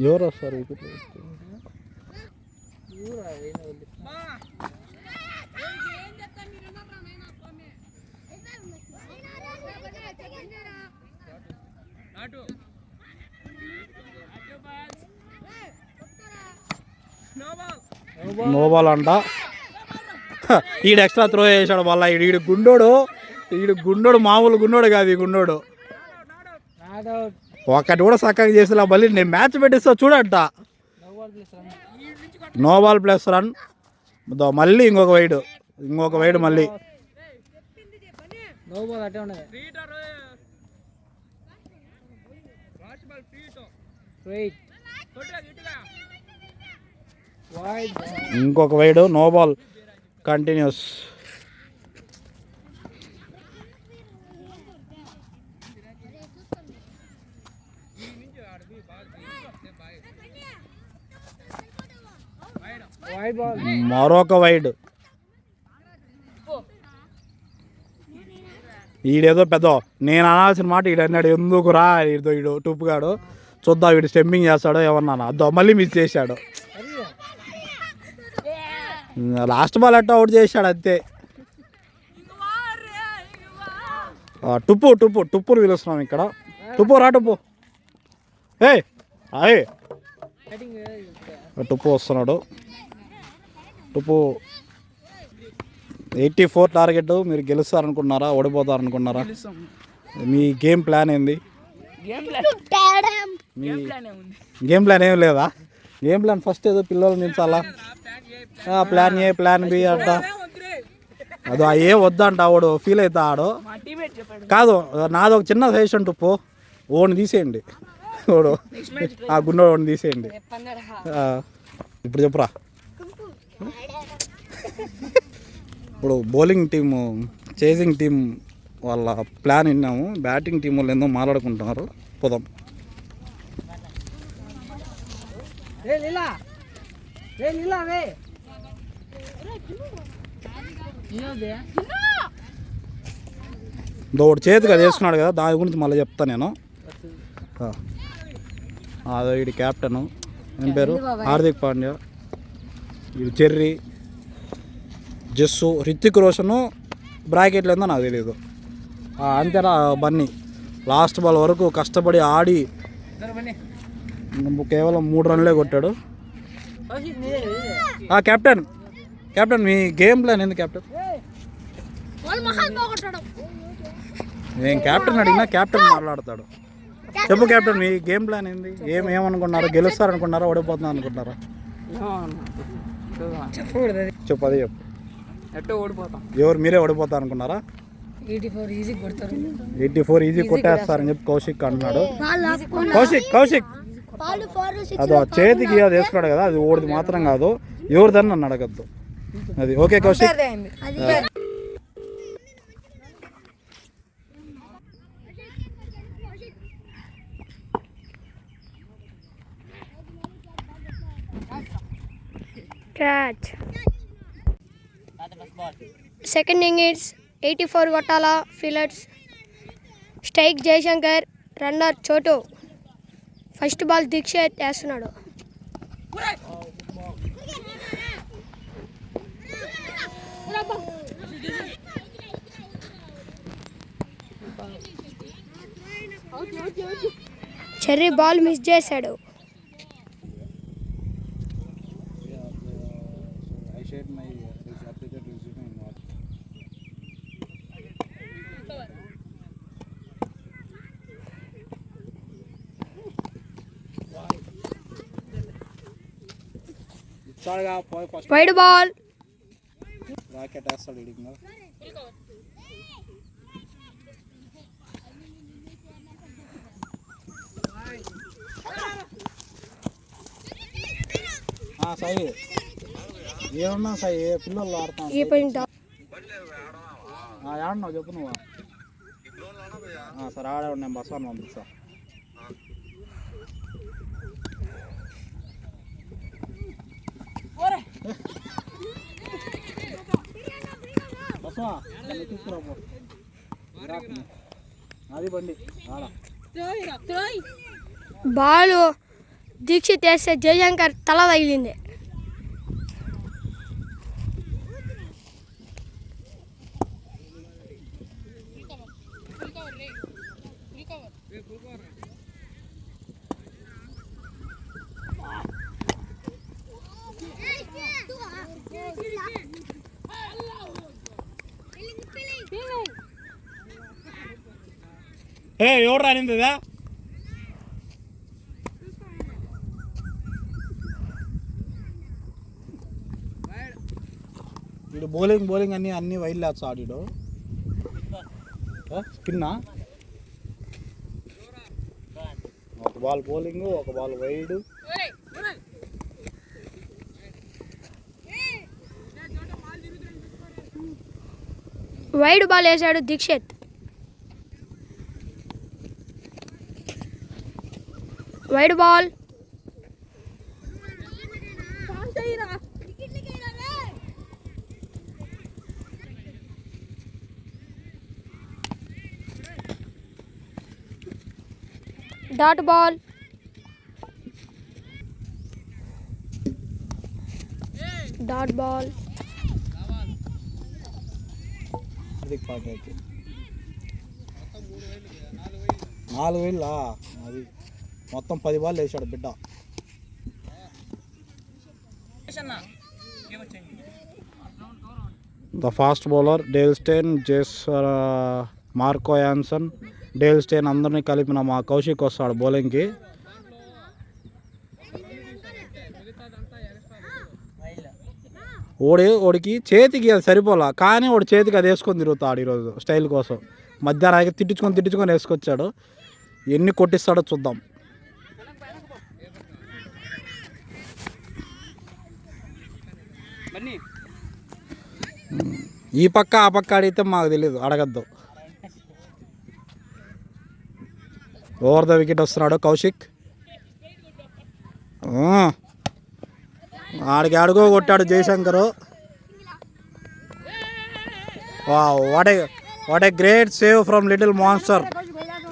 ఎవరు వస్తారు వికెట్? నో బాల్ అంట. ఈడు ఎక్స్ట్రా త్రో చేశాడు మళ్ళా. ఈడు గుండోడు మామూలు గుండోడు కాదు. ఈ గుండోడు ఒకటి కూడా చక్కగా చేసేలా. మళ్ళీ నేను మ్యాచ్ పెట్టిస్తా చూడంట. No ball plus run. మళ్ళీ ఇంకొక వైడ్ మళ్ళీ. ఇంకొక వైడ్. No ball continues. మరొక వైడ్. ఈడేదో పెద్ద నేను అనాల్సిన మాట ఈడు అన్నాడు. ఎందుకు రా ఈడు టుప్పుగాడు. చూద్దాం వీడు స్టెంపింగ్ చేస్తాడో ఏమన్నా. అదో మళ్ళీ మిస్ చేశాడు. లాస్ట్ బాల్ అట్ట అవుట్ చేశాడు అంతే. టుప్పుని పిలుస్తున్నాం ఇక్కడ. టుప్పు రా టుప్పు. టుప్పు వస్తున్నాడు. టుప్పు 84 టార్గెట్. మీరు గెలుస్తారనుకున్నారా ఓడిపోతారనుకున్నారా? మీ గేమ్ ప్లాన్ ఏంది? మీ గేమ్ ప్లాన్ ఏం లేదా? గేమ్ ప్లాన్ ఫస్ట్ ఏదో పిల్లలు నించాలా. ప్లాన్ ఏ ప్లాన్ బి అంట. అదో ఏ వద్దంట. ఆవిడు ఫీల్ అవుతా ఆడు. కాదు నాది ఒక చిన్న సజెషన్. టుప్పు ఓడిని తీసేయండి. ఓడు ఆ గుండె ఓడిని తీసేయండి. ఇప్పుడు చెప్పురా. ఇప్పుడు బౌలింగ్ టీము చేసింగ్ టీం వాళ్ళ ప్లాన్ విన్నాము. బ్యాటింగ్ టీం వాళ్ళు ఏందో మాట్లాడుకుంటున్నారు. పోదాం. ఒకటి చేతిగా వేసుకున్నాడు కదా, దాని గురించి మళ్ళీ చెప్తాను నేను. అదో వీడి క్యాప్టెను ఏం పేరు? హార్దిక్ పాండ్యా. వీడు చెర్రీ, జస్సు, రితిక్ రోషను బ్రాకెట్లు ఏందో నాకు తెలియదు. అంతేనా బన్నీ. లాస్ట్ బాల్ వరకు కష్టపడి ఆడి కేవలం 3 రన్లే కొట్టాడు. కెప్టెన్ మీ గేమ్ ప్లాన్ ఏంది కెప్టెన్? నేను క్యాప్టెన్ అడిగినా క్యాప్టెన్ మాట్లాడతాడు. చెప్పు క్యాప్టెన్, మీ గేమ్ ప్లాన్ ఏంది? ఏమనుకున్నారు? గెలుస్తారనుకున్నారా, ఓడిపోతున్నారు అనుకుంటున్నారా? చెప్పు, అదే చెప్పు. ఎవరు, మీరే ఓడిపోతారు అనుకున్నారా? 84 ఈజీ కొట్టేస్తారని చెప్పి కౌశిక్ అంటున్నాడు. కౌశిక్ అది చేతికి అది వేసుకున్నాడు కదా, అది ఓడిది మాత్రం కాదు, ఎవరిదని నన్ను అడగద్దు. అది okay Kaushik. Catch. Second innings 84 కొట్టాల fielders. Strike Jayashankar, runner Chotu. First ball Deekshith వేస్తున్నాడు. చెర్రీ బాల్ మిస్ చేశాడు. Wide ball. సాయి ఏమన్నా సాయి, పిల్లలు ఆడుతున్నావు ఏడన్నావు చెప్పు నువ్వు. సరే ఆడే నేను బస్ అని పంపిస్తా. అది బండి బాల్ దీక్షిత్ వేస్తే జయశంకర్ తల తగిలింది. ఎవరు రానిందా? వీడు బౌలింగ్ అన్ని వైల్డ్ లాట్స్ ఆడిడు. స్పిన్నా, ఒక బాల్ బౌలింగ్, ఒక బాల్ వైడ్. వైడ్ బాల్ వేశాడు Dikshit. Wide ball. Dot ball. Dot ball. నాలుగు వేలు అది మొత్తం 10 బాల్ వేసాడు బిడ్డ. The fast bowler Dale Steyn, Marco Jansen, Dale Steyn అందరినీ కలిపిన మా కౌశిక్ వస్తాడు బౌలింగ్కి. ఓడికి చేతికి అది సరిపోలా, కానీ వాడు చేతికి అది వేసుకొని తిరుగుతాడు ఈరోజు స్టైల్ కోసం. మధ్యాహ్నం తిట్టించుకొని వేసుకొచ్చాడు. ఎన్ని కొట్టిస్తాడో చూద్దాం. ఈ పక్క ఆ పక్క అడిగితే మాకు తెలియదు, అడగద్దు. ఓవర్ ద వికెట్ వస్తున్నాడు కౌశిక్. ఆడికి అడుగో కొట్టాడు Jayashankar. What a great save from little monster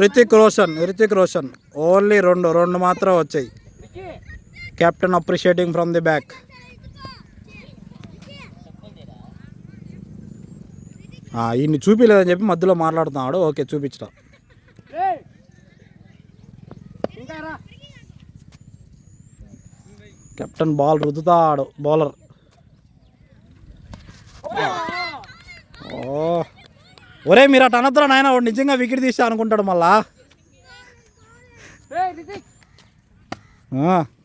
Hrithik Roshan. Only రెండు మాత్రం వచ్చాయి. Captain appreciating from the back. ఈయన్ని చూపించలేదని చెప్పి మధ్యలో మాట్లాడుతున్నాడు. ఓకే, చూపించడం. కెప్టెన్ బాల్ రుద్దుతాడు బౌలర్. ఒరే మీరు అటు అనద్దురా నాయన, వాడు నిజంగా వికెట్ తీసా అనుకుంటాడు మళ్ళా.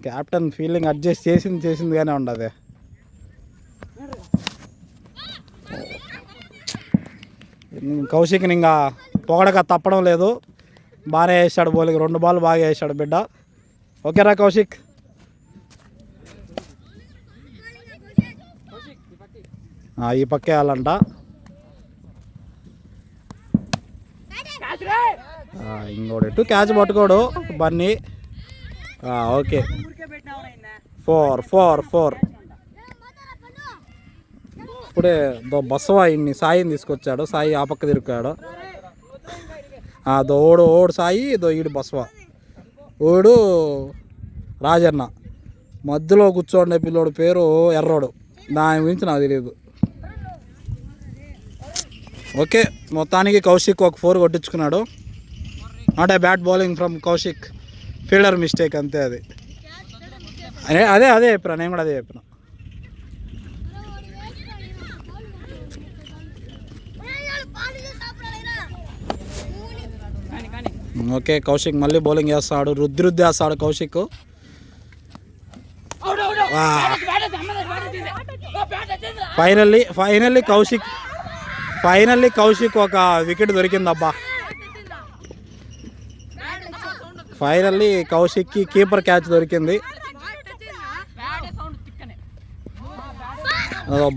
క్యాప్టెన్ ఫీల్డింగ్ అడ్జస్ట్ చేసిందిగానే ఉండదు. కౌశిక్ని ఇంకా పొగడక తప్పడం లేదు. బాగానే వేసాడు బౌలింగ్, 2 బాల్ బాగా వేసాడు బిడ్డ. ఓకేరా కౌశిక్. ఈ పక్క వేయాలంట. ఇంకోటి ఎటు క్యాచ్ పట్టుకోడు బన్నీ. ఓకే 4. ఇప్పుడే బసవా ఇన్ని సాయిని తీసుకొచ్చాడు. సాయి ఆ పక్క తిరుక్కాడు. ఓడు సాయి, ఈడు బసవా, ఓడు రాజన్న. మధ్యలో కూర్చోండే పిల్లోడు పేరు ఎర్రోడు, దాని గురించి నాకు తెలియదు. ఓకే మొత్తానికి కౌశిక్ ఒక 4 కొట్టించుకున్నాడు. Not a bat bowling from Kaushik, fielder mistake అంతే. అదే చెప్పినా, నేను కూడా అదే చెప్పిన. ఓకే కౌశిక్ మళ్ళీ బౌలింగ్ చేస్తాడు, రుద్ది వేస్తాడు కౌశిక్. ఫైనల్లీ కౌశిక్ ఒక వికెట్ దొరికిందబ్బా. ఫైనల్లీ కౌశిక్కి కీపర్ క్యాచ్ దొరికింది.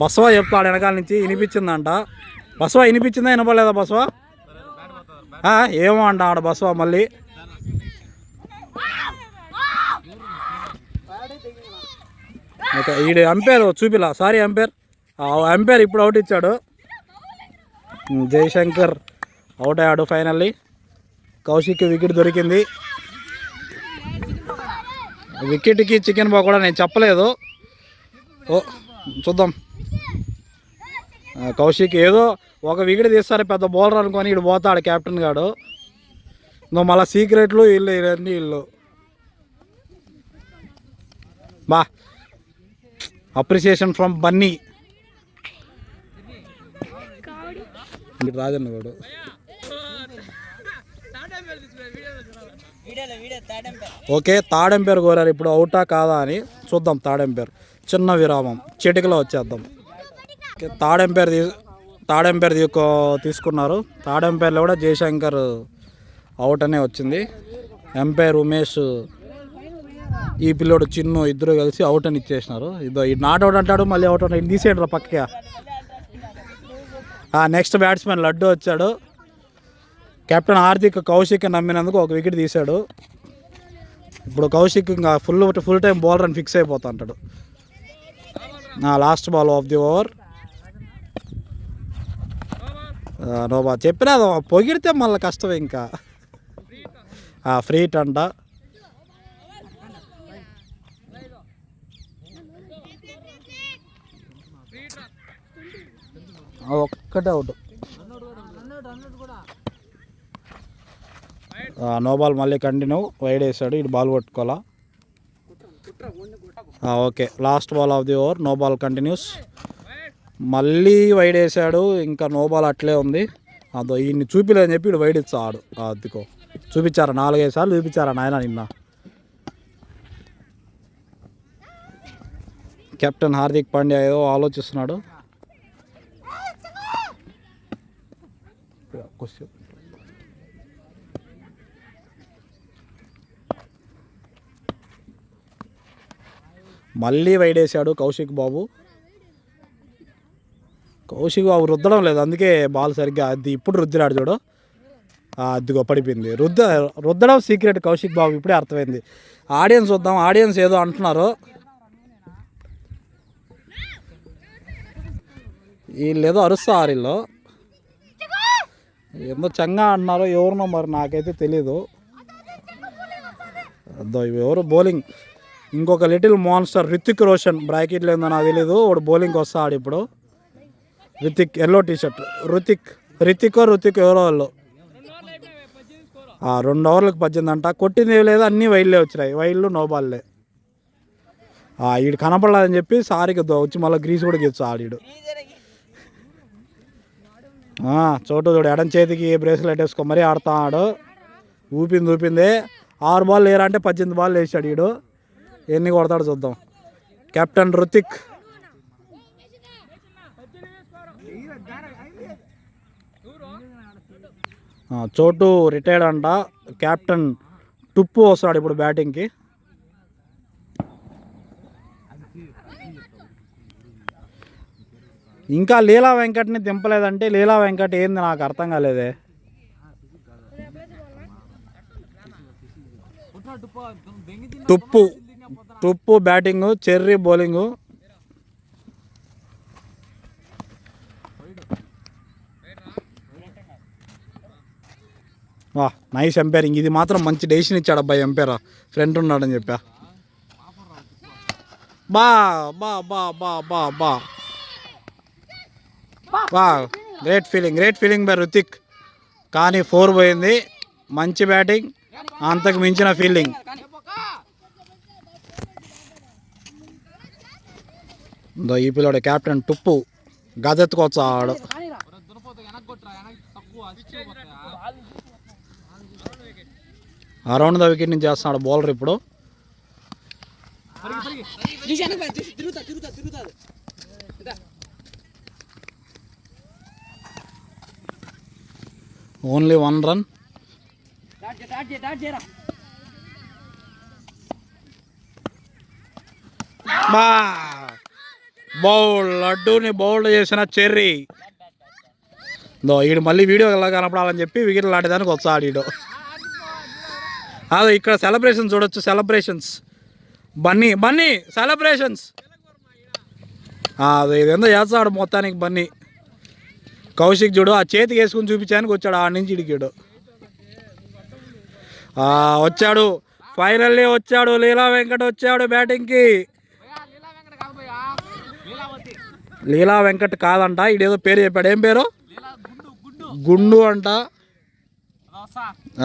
బసవా చెప్తాడు వెనకాల నుంచి, వినిపించిందంట. బసవా వినిపించిందా వినపడలేదా బసవా? ఏమో అంట ఆడ బసవా మళ్ళీ. ఓకే ఈడు అంపైర్ చూపిలా, సారీ అంపైర్ ఇప్పుడు అవుట్ ఇచ్చాడు. జయశంకర్ అవుట్ అయ్యాడు. ఫైనల్లీ కౌశిక్ వికెట్ దొరికింది. వికెట్కి చికెన్ పకోడా నేను చెప్పలేదు. చూద్దాం. కౌశిక్ ఏదో ఒక వికెట్ తీస్తారు పెద్ద బౌలర్ అనుకొని ఇటు పోతాడు కెప్టెన్ గాడు. నువ్వు మళ్ళీ సీక్రెట్లు వీళ్ళు బా. Appreciation from Bunny. రాజన్న గాడు ఓకే థర్డ్ ఎంపైర్ కోరారు ఇప్పుడు, అవుటా కాదా అని చూద్దాం. థర్డ్ ఎంపైర్ చిన్న విరామం, చిటికలో వచ్చేద్దాం. థర్డ్ ఎంపైర్ తీసుకున్నారు. థర్డ్ ఎంపైర్లో కూడా జయశంకర్ అవుట్ అనే వచ్చింది. ఎంపైర్ ఉమేష్, ఈ పిల్లోడు చిన్ను ఇద్దరు కలిసి అవుట్ అని ఇచ్చేసినారు. ఇది నాట్ అవుట్ అంటాడు, మళ్ళీ అవుట్ అంటాడు. ఇది తీసేయడు పక్కగా. నెక్స్ట్ బ్యాట్స్మెన్ లడ్డు వచ్చాడు. కెప్టెన్ హార్దిక్ కౌశిక్ నమ్మినందుకు ఒక వికెట్ తీశాడు. ఇప్పుడు కౌశిక్ ఇంకా ఫుల్ టైం బౌలర్ అని ఫిక్స్ అయిపోతా అంటాడు. Last ball of the over. నోబా చెప్పినా పొగిడితే మళ్ళీ కష్టమే ఇంకా. ఫ్రీట్ అంట. ఒక్కటే అవుట్. నో బాల్ మళ్ళీ కంటిన్యూ. వైడ్ వేసాడు, ఇటు బాల్ పట్టుకోవాలా. Okay last ball of the over, no ball continues. మళ్ళీ వైడ్ వేసాడు, ఇంకా నో బాల్ అట్లే ఉంది. ఈయన్ని చూపిలేదని చెప్పి ఇటు వైడ్ ఇచ్చాడు. అదికో చూపించారా 4-5 సార్లు చూపించారా నాయన నిన్న. కెప్టెన్ హార్దిక్ పాండ్యా ఏదో ఆలోచిస్తున్నాడు. మళ్ళీ వైడ్ వేసాడు కౌశిక్ బాబు. కౌశిక్ బాబు రుద్దడం లేదు, అందుకే బాల్ సరిగ్గా అది ఇప్పుడు రుద్దిరాడు చూడు. అదిగో పడిపోయింది. రుద్దడం సీక్రెట్ కౌశిక్ బాబు ఇప్పుడే అర్థమైంది. ఆడియన్స్ చూద్దాం, ఆడియన్స్ ఏదో అంటున్నారు. వీళ్ళు ఏదో అరుస్తారు, వీళ్ళు ఏదో చంగా అంటున్నారు, ఎవరినో మరి నాకైతే తెలీదు. ఎవరు బౌలింగ్, ఇంకొక లిటిల్ మాన్స్టర్ రితిక్ రోషన్, బ్రాకెట్లు ఏందో నాకు తెలీదు, వాడు బౌలింగ్కి వస్తాడు ఇప్పుడు. రితిక్ ఎల్లో టీషర్ట్, రితిక్ ఎవరో వాళ్ళు. 2 ఓవర్లకు 18 అంట. కొట్టింది లేదు, అన్నీ వైడ్లే వచ్చినాయి, వైడ్లు నో బాల్లే. వీడు కనపడలేదని చెప్పి సారికి వచ్చి మళ్ళీ గ్రీస్ కూడా గెచ్చు ఆడు. చోటు చూడు ఎడం చేతికి బ్రేస్లెట్ వేసుకో మరీ ఆడుతున్నాడు. ఊపింది 6 బాల్ లేరా అంటే 18 బాల్ వేసాడు వీడు. ఎన్ని కొడతాడు చూద్దాం. కెప్టెన్ రుతిక్ చోటు రిటైర్డ్ అంట. కెప్టెన్ టుప్పు వస్తాడు ఇప్పుడు బ్యాటింగ్కి. ఇంకా లీలా వెంకట్ని దింపలేదంటే లీలా వెంకట్ ఏంది నాకు అర్థం కాలేదే. టుప్పు బ్యాటింగు, చెర్రీ బౌలింగు. వా నైస్ ఎంపైరింగ్. ఇది మాత్రం మంచి డెసిషన్ ఇచ్చాడు అబ్బాయి ఎంపైర్. ఫ్రంట్ ఉన్నాడని చెప్పా. బా బా బా బా బా బా వా గ్రేట్ ఫీలింగ్ బై రుతిక్. కానీ 4 పోయింది. మంచి బ్యాటింగ్, అంతకు మించిన ఫీల్డింగ్. ఈ పిల్లడు కెప్టెన్ టుప్పు గదెత్తుకొచ్చాడు. అరౌండ్ ద వికెట్ నుంచి చేస్తున్నాడు బౌలర్ ఇప్పుడు. Only 1 run. లడ్డూని బౌల్డ్ చేసిన చెర్రీ. ఈడు మళ్ళీ వీడియో ఎలా కనపడాలని చెప్పి వికెట్లు ఆడేదానికి వచ్చాడు ఈడు. అదే ఇక్కడ సెలబ్రేషన్స్ చూడొచ్చు. Celebrations Bunny celebrations. అదే ఇదేందో చేస్తాడు మొత్తానికి బన్నీ. కౌశిక్ చూడు ఆ చేతికి వేసుకుని చూపించడానికి వచ్చాడు. ఆడ నుంచి ఇడికాడు. వచ్చాడు ఫైనల్లీ వచ్చాడు. లీలా వెంకట్ వచ్చాడు బ్యాటింగ్కి. లీలా వెంకట్ కాదంట, ఇడేదో పేరు చెప్పాడు. ఏం పేరు? గుండు అంట.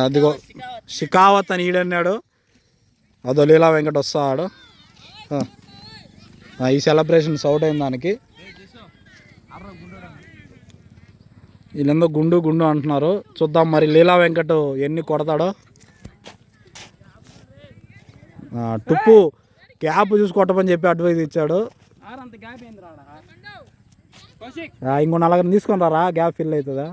అదిగో షికావత్ అని ఈడన్నాడు. అదో లీలా వెంకట్ వస్తాడు. ఈ సెలబ్రేషన్స్ అవుట్ అయిన దానికి వీళ్ళెందో గుండు అంటున్నారు. చూద్దాం మరి లీలా వెంకట్ ఎన్ని కొడతాడో. టుప్పు క్యాప్ చూసి కొట్టమని చెప్పి అడ్వైజ్ ఇచ్చాడు. ఇంకో 4 తీసుకొని రారా, గ్యాప్ ఫిల్ అవుతుందా.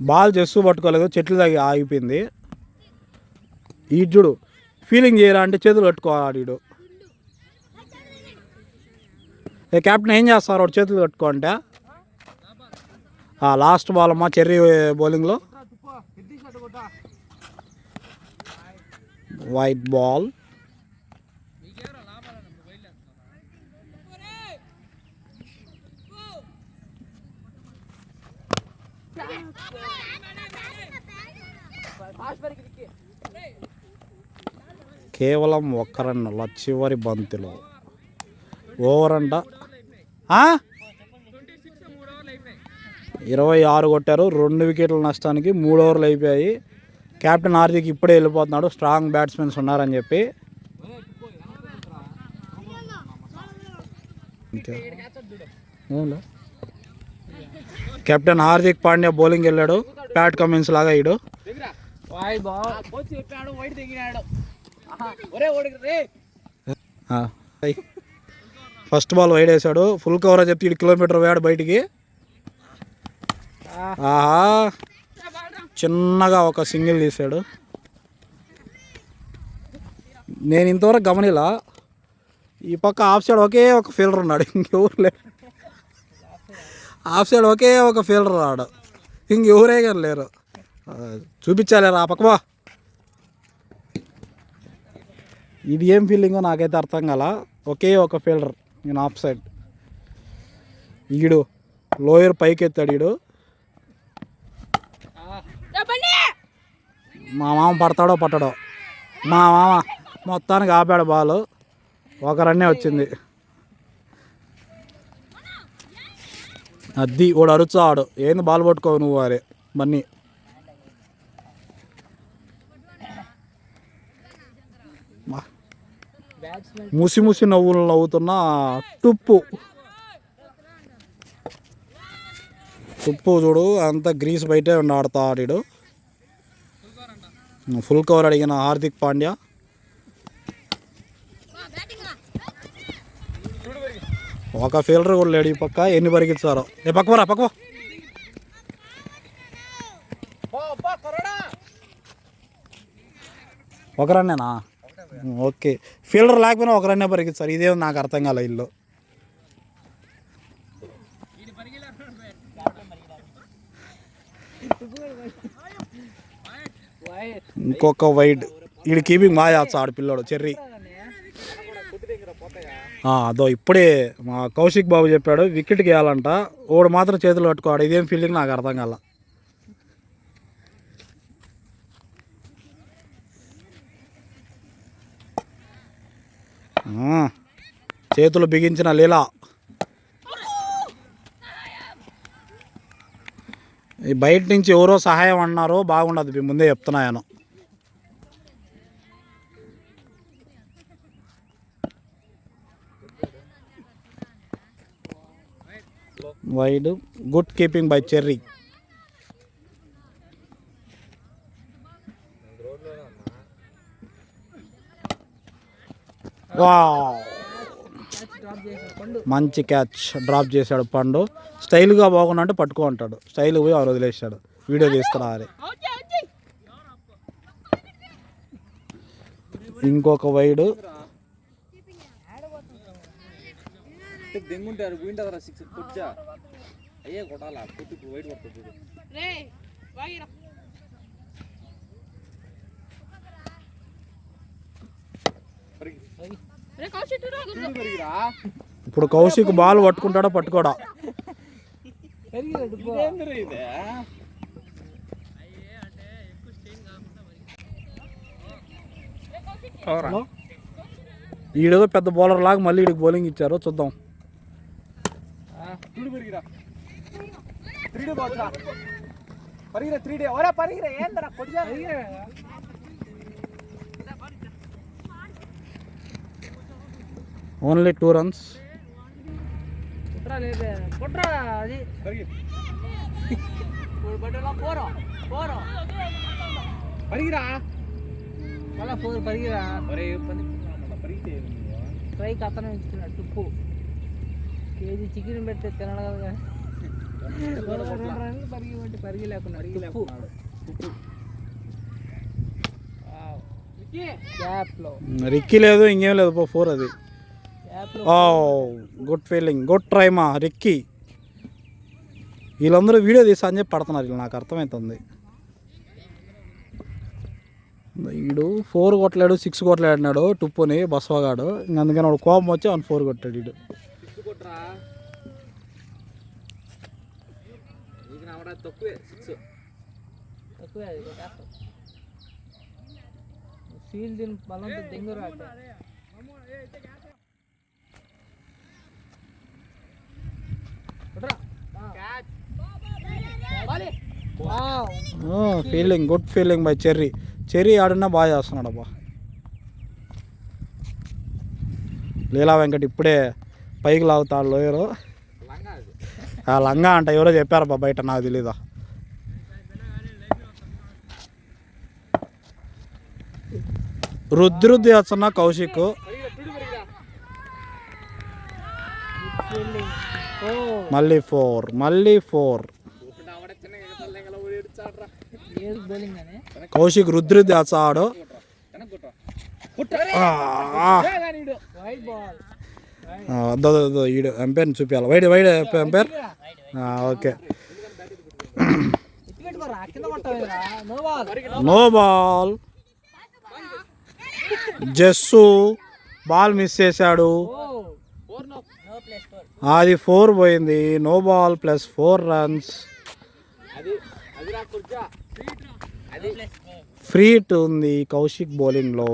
బాల్ చేస్తూ పట్టుకోలేదు, చెట్లు తగ్గి ఆగిపోయింది. ఈ చూడు ఫీలింగ్ చేయరా అంటే చేతులు కట్టుకోవాలి వీడు. కెప్టెన్ ఏం చేస్తారు వాడు చేతులు కట్టుకో అంటే. లాస్ట్ బాల్ అమ్మా చెర్రీ బౌలింగ్లో. White ball. కేవలం 1 రన్ చివరి బంతిలో. ఓవర్ అంట 26 కొట్టారు. 2 వికెట్ల నష్టానికి 3 ఓవర్లు అయిపోయాయి. కెప్టెన్ హార్దిక్ ఇప్పుడే వెళ్ళిపోతున్నాడు, స్ట్రాంగ్ బ్యాట్స్మెన్స్ ఉన్నారని చెప్పి. కెప్టెన్ హార్దిక్ పాండ్యా బౌలింగ్ వెళ్ళాడు. ప్యాట్ కమిన్స్ లాగా ఇడు. ఫస్ట్ బాల్ వైడ్ వేసాడు. ఫుల్ కవర్ చెప్తే 7 కిలోమీటర్ వేయాడు బయటికి. చిన్నగా ఒక సింగిల్ తీసాడు. నేను ఇంతవరకు గమనిలా. ఈ పక్క ఆఫ్ సైడ్ ఒకే ఒక ఫీల్డర్ ఉన్నాడు, ఇంకెవరు లేరు. ఆఫ్ సైడ్ ఒకే ఒక ఫీల్డర్ రాడు, ఇంకెవరే కానీ లేరు. చూపించాలేరా ఆ పక్క బా. ఇది ఏం ఫీల్డింగో నాకైతే అర్థం కాల. ఒకే ఒక ఫీల్డర్ నేను ఆఫ్ సైడ్. ఈడు లోయర్ పైకి ఎత్తాడు. ఈడు మా మామ పడతాడో పట్టడో. మా మామ మొత్తానికి ఆపాడు బాల్. 1 రన్నే వచ్చింది. అది వాడు అరుచాడు, ఏంది బాల్ పట్టుకోవు నువ్వు అరే బన్నీ. ముసి ముసి నవ్వులు నవ్వుతున్న టుప్పు చూడు అంతా గ్రీస్ బయటే ఉండి ఆడుతా ఆడాడు. ఫుల్ కవర్ అడిగిన హార్దిక్ పాండ్యా. ఒక ఫీల్డర్ కూడా లేడు ఈ పక్క. ఎన్ని పరిగెత్తారో. పక్కవరా పక్క ఒక రన్నేనా? ఓకే, ఫీల్డర్ లేకపోయినా ఒక రన్నే పరిగెత్తారు. ఇదేమో నాకు అర్థం కాలే. ఇల్లు ఇంకొక వైడ్. వీడి కీపింగ్ బాగా చేస్తా ఆడపిల్లాడు చెర్రీ. అదో ఇప్పుడే మా కౌశిక్ బాబు చెప్పాడు వికెట్కి వేయాలంట. ఓడు మాత్రం చేతులు పట్టుకోడు. ఇదేం ఫీల్డింగ్ నాకు అర్థం కాల. చేతులు బిగించిన లీలా. ఈ బయట నుంచి ఎవరో సహాయం అన్నారో బాగుండదు. ముందే చెప్తున్నాను. Wide. Good keeping by cherry. మంచి క్యాచ్ డ్రాప్ చేశాడు పండు. స్టైల్గా బాగుందంటే పట్టుకో అంటాడు. స్టైల్ పోయి ఆ వదిలేసాడు. వీడియో తీస్తున్నా అది. ఇంకొక వైడ్. ఇప్పుడు కౌశిక్ బాల్ పట్టుకుంటాడో పట్టుకోడా? ఈడేదో పెద్ద బౌలర్ లాగా మళ్ళీ ఈడికి బౌలింగ్ ఇచ్చారు. చూద్దాం. Only 2 runs. టుప్పు కేజీ చికెన్ పెడితే తినడం కదా. పరిగి లేకుండా రిక్కీ లేదు, ఇంకేం లేదు. 4 అది. గుడ్ ఫీలింగ్, గుడ్ ట్రై మా రిక్కీ. వీళ్ళందరూ వీడియో తీసా అని చెప్పి పడుతున్నారు. వీళ్ళు నాకు అర్థమవుతుంది. వీడు 4 కొట్టలేడు, 6 కొట్టలేడినాడు టుప్పుని బస్వాగాడు. ఇంక అందుకని వాడు కోపం వచ్చి అవును 4 కొట్టాడు. వీడు feeling, good feeling by Cherry. Cherry ఆడున్నా బాగా చేస్తున్నాడు అబ్బా. లీలా వెంకట్ ఇప్పుడే పైకి లాగుతాడు లోయరు. లంగా అంట ఎవరో చెప్పారబ్బా బయట, నాకు తెలీదా. రుద్ది చేస్తున్నా కౌశిక్. మళ్ళీ 4. కౌశిక్ రుద్ది చేస్తాడు. ఈడు ఎంపైర్ని చూపించాలి. Wide umpire. Okay, no ball. Jassu ball miss చేశాడు. అది 4 పోయింది. No ball plus 4 runs. Free hit ఉంది కౌశిక్ బౌలింగ్లో.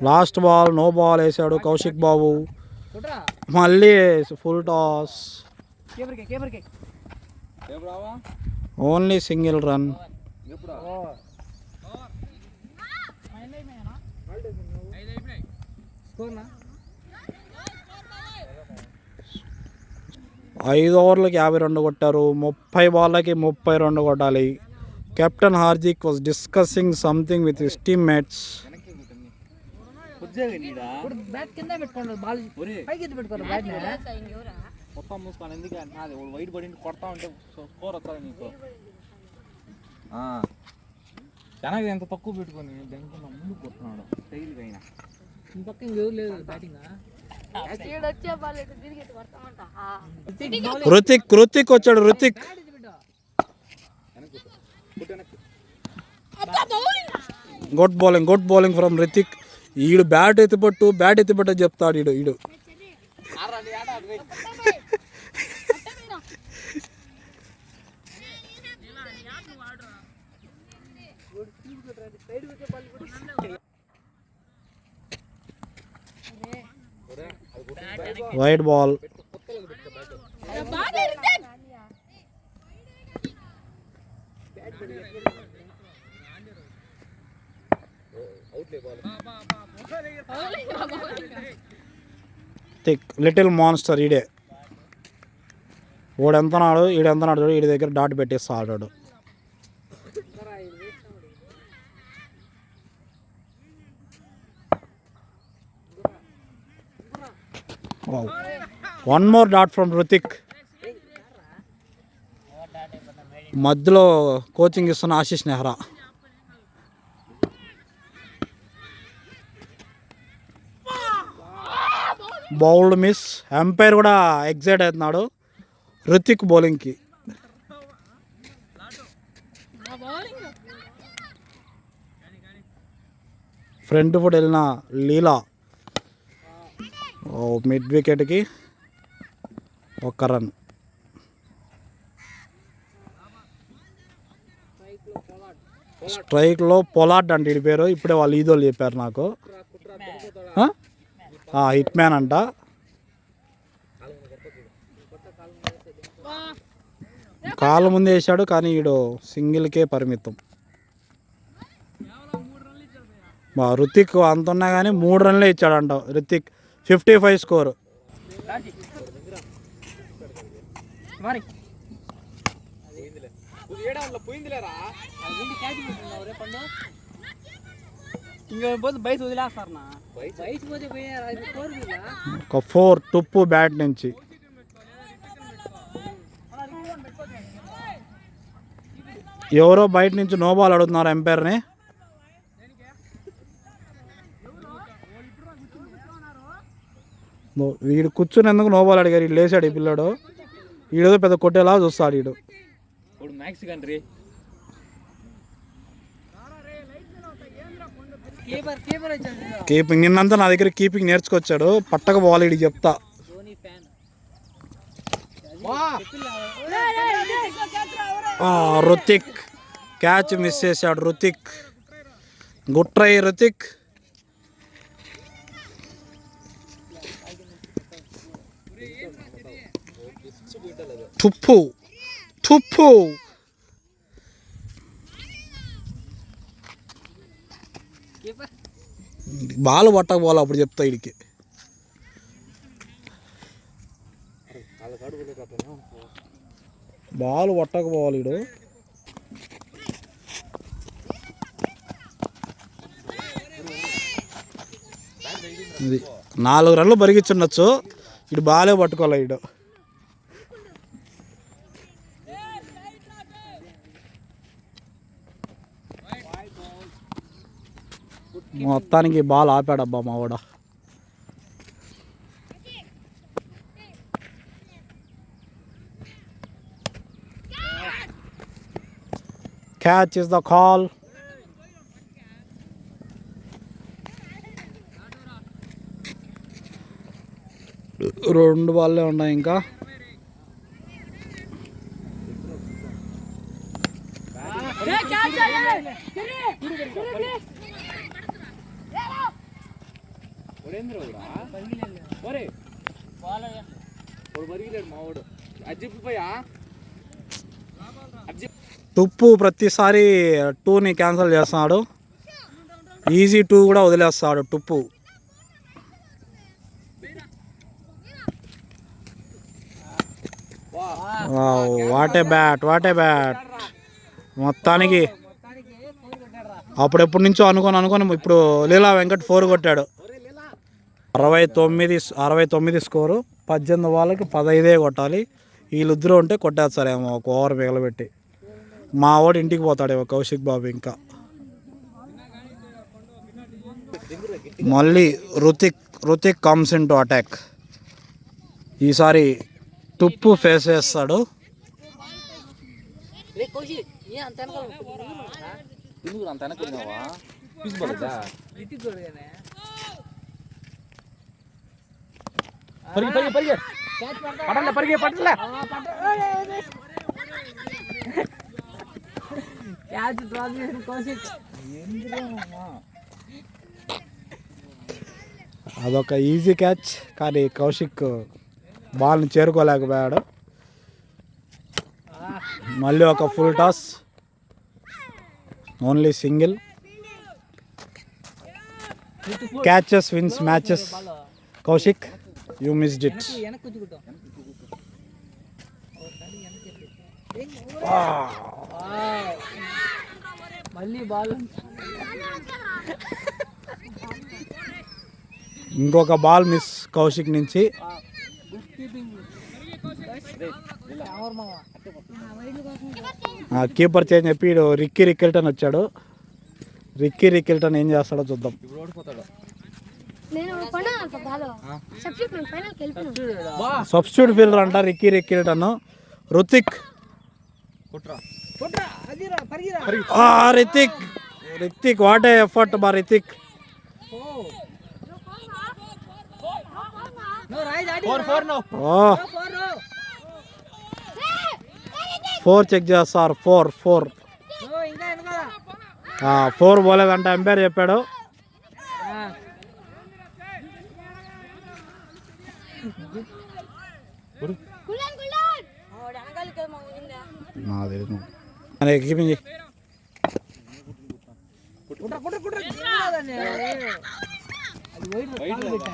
లాస్ట్ బాల్ నో బాల్ వేసాడు కౌశిక్ బాబు. మళ్ళీ full toss. Only single run. స్కోర్నా 5 ఓవర్లకి 52 కొట్టారు. 30 బాళ్ళకి 32 కొట్టాలి. Captain Hardik was discussing something with his teammates. ఇప్పుడు బ్యాట్ కింద పెట్టుకోండి, బాల్ పైకి ఎత్తి పెట్టుకోండి బ్యాట్ మొత్తం మూసుకోండి. ఎందుకంటే నాది వైట్ పడి కొడతా ఉంటే స్కోర్ వస్తుంది నీకు. జనాకి ఎంత తక్కువ పెట్టుకొని దానికన్నా ముందు కొడుతున్నాడు టైల్కి అయినా. ఈ పక్క ఇంకెవరు లేదు బ్యాటింగ్. రుతిక్ వచ్చాడు. Ruthik good bowling from Rithik. ఈడు బ్యాట్ ఎత్తిపట్టు చెప్తాడు ఈడు. Wide ball. లిటిల్ మాన్స్టర్ ఈడే. ఈడెంతనాడు చూడు. ఈడి దగ్గర డాట్ పెట్టేస్తా ఆడాడు. One more dot from Ruthik. మధ్యలో కోచింగ్ ఇస్తున్న Ashish Nehra. Bowled miss. Umpire కూడా ఎగ్జైట్ అవుతున్నాడు రుతిక్ బౌలింగ్కి. ఫ్రంట్ ఫుట్ వెళ్ళిన లీలా మిడ్ వికెట్కి 1 రన్. స్ట్రైక్లో పొలాట్ అంటే వీడి పేరు. ఇప్పుడే వాళ్ళు ఈదోళ్ళు చెప్పారు నాకు. హిట్ మ్యాన్ అంట. కాళ్ళ ముందు వేసాడు కానీ వీడు సింగిల్కే పరిమితం. రుతిక్ అంత ఉన్నా కానీ 3 రన్లే ఇచ్చాడంట రుతిక్. 55 స్కోరు. బయట వదిలేస్తారు నా ఒక 4 టుప్పు బ్యాట్ నుంచి. ఎవరో బయట నుంచి నో బాల్ అడుగుతున్నారు ఎంపైర్ని. వీడు కూర్చునేందుకు నో బాల్ అడిగారు. వీడు లేచాడు ఈ పిల్లడు. వీడేదో పెద్ద కొట్టేలా చూస్తాడు వీడు. కీపింగ్ నిన్నంతా నా దగ్గర కీపింగ్ నేర్చుకొచ్చాడు. పట్టక బాల్ వీడికి చెప్తా. రుతిక్ క్యాచ్ మిస్ చేశాడు. Ruthik good try Ruthik. Tuppu ball పట్టకపోవాలి అప్పుడు చెప్తా వీడికి. బాల్ పట్టకపోవాలి వీడు. ఇది 4 రన్లు బరిగిచ్చుండొచ్చు. ఇటు బాలే పట్టుకోవాలి వీడు. మొత్తానికి బాల్ ఆపాడబ్బా మావాడ. Catch is the call. రెండు బాల్లే ఉన్నాయి ఇంకా. టుప్పు ప్రతిసారి 2ని క్యాన్సిల్ చేస్తున్నాడు. ఈజీ 2 కూడా వదిలేస్తాడు టుప్పు. వాట్ ఏ బ్యాట్ మొత్తానికి అప్పుడెప్పటి నుంచో అనుకొని ఇప్పుడు లీలా వెంకట్ 4 కొట్టాడు. 69 స్కోరు. 18 వాళ్ళకి 15 కొట్టాలి. వీళ్ళిద్దరూ ఉంటే కొట్టేస్తారేమో ఒక ఓవర్ మిగలబెట్టి. మా వాడు ఇంటికి పోతాడేమో కౌశిక్ బాబు. ఇంకా మళ్ళీ Ruthik comes in to attack. ఈసారి టుప్పు ఫేస్ చేస్తాడు. అంత వెనక్కున్నావా తీసుకోలేదా? అదొక ఈజీ క్యాచ్, కానీ కౌశిక్ బాల్ని చేరుకోలేకపోయాడు. మళ్ళీ ఒక full toss, only single. Catches wins matches. Kaushik, you missed it. మళ్ళీ బాల్ ఇంకొక బాల్ మిస్ కౌశిక్ నుంచి. కీపర్ చేంజ్ చెప్పి రిక్కీ రికిల్టన్ వచ్చాడు. రిక్కీ రికిల్టన్ ఏం చేస్తాడో చూద్దాం. సబ్స్టిట్యూట్ ఫీల్డర్ అంట Ricky Rickelton. Ruthik, Rithik what a effort బా రితిక్. 4 చెక్ చేస్తారు. 4 పోలేదంట ఎంపైర్ చెప్పాడు.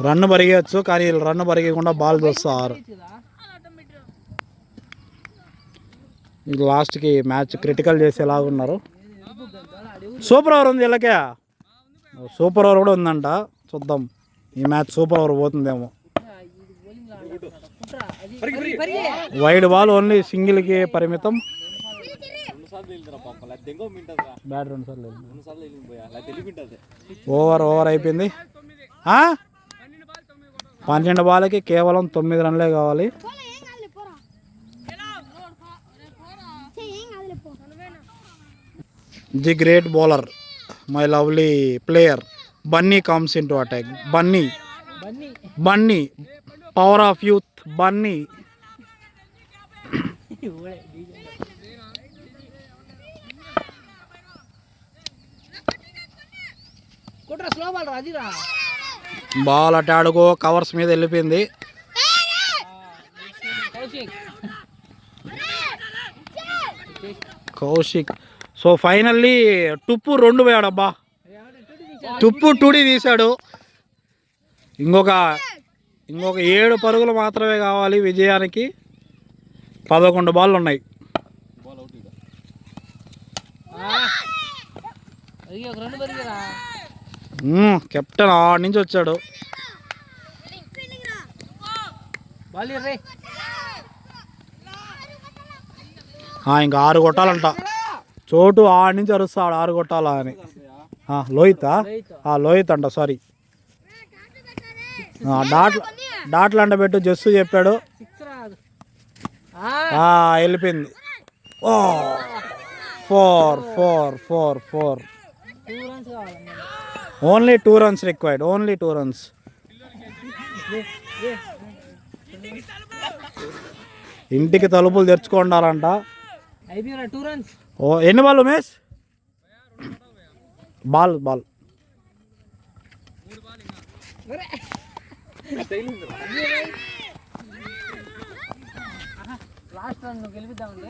రన్ను పరిగెచ్చు, కానీ రన్ను పరిగెకుండా బాల్ చూస్తారు. లాస్ట్కి మ్యాచ్ క్రిటికల్ చేసేలాగా ఉన్నారు. సూపర్ ఓవర్ ఉంది వీళ్ళకే. సూపర్ ఓవర్ కూడా ఉందంట. చూద్దాం ఈ మ్యాచ్ సూపర్ ఓవర్ పోతుందేమో. వైడ్ బాల్ ఓన్లీ సింగిల్కి పరిమితం. బ్యాట్ 2 సార్లు ఓవర్ అయిపోయింది. 12 బాల్కి కేవలం 9 రన్లే కావాలి. The great bowler, my lovely player Bunny comes in to attack. Bunny power of youth. Bunny ball అటాడుకో కవర్స్ మీద వెళ్ళిపోయింది. కౌశిక్. సో ఫైనల్లీ టుప్పు 2 పోయాడు. అబ్బా, టుప్పు 2D తీశాడు. ఇంకొక 7 పరుగులు మాత్రమే కావాలి విజయానికి. 11 బాళ్ళు ఉన్నాయి. కెప్టెన్ ఆడి నుంచి వచ్చాడు. ఇంకా 6 కొట్టాలంట. చోటు ఆడి నుంచి అరుస్తాడు 6 కొట్టాలా అని. లోహిత్ అంట, సారీ. డాట్లు అంట పెట్టు జస్సు చెప్పాడు. వెళ్ళిపోయింది. 4 only 2 runs required. Only 2 runs. ఇంటికి తలుపులు తెరుచుకుంటారంట. ఎన్ని ball Umesh? Ball last run గెలిపిద్దామండి.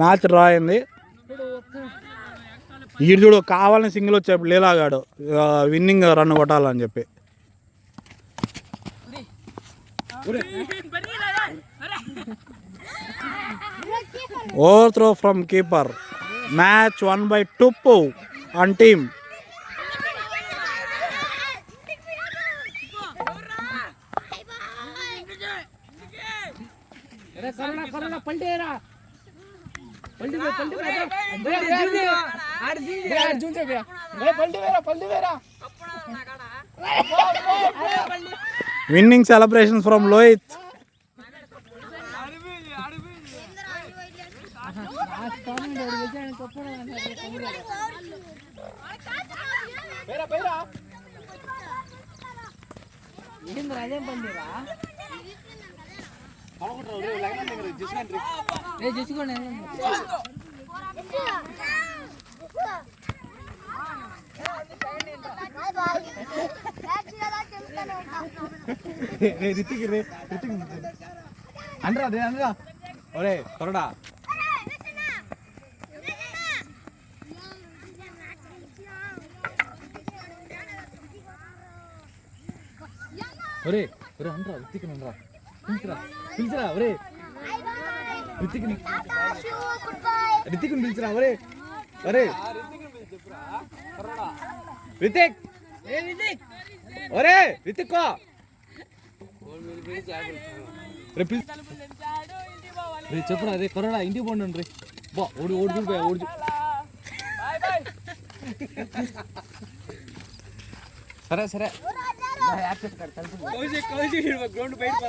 మ్యాచ్ డ్రా అయింది. ఈడు చూడు కావాలని సింగిల్ వచ్చేప్పుడు లీలాగాడు విన్నింగ్ రన్ కొట్టాలని చెప్పి. Over throw from keeper. Match 1/2 on team. పల్టేరా విన్నింగ్ సెలబ్రేషన్స్ ఫ్రమ్ లోహిత్. అదేం పండిరా చేసుకోండి. అనరా అదే అనరా ఒరే త్వరడా ఒరే ఒరే అనరా రితిక్ అనరా పిలిచిరా పిలిచిరా ఒరే రితిక్ రితిక్ పిలిచిరా ఒరే ఒరే రితిక్ ఒరే రితిక్ రే చెప్పురా రే కరోడా ఇంటికి పోండి రే బా ఓడి ఓడి చూడిపోయా ఓడి సరే సరే గ్రౌండ్ బయట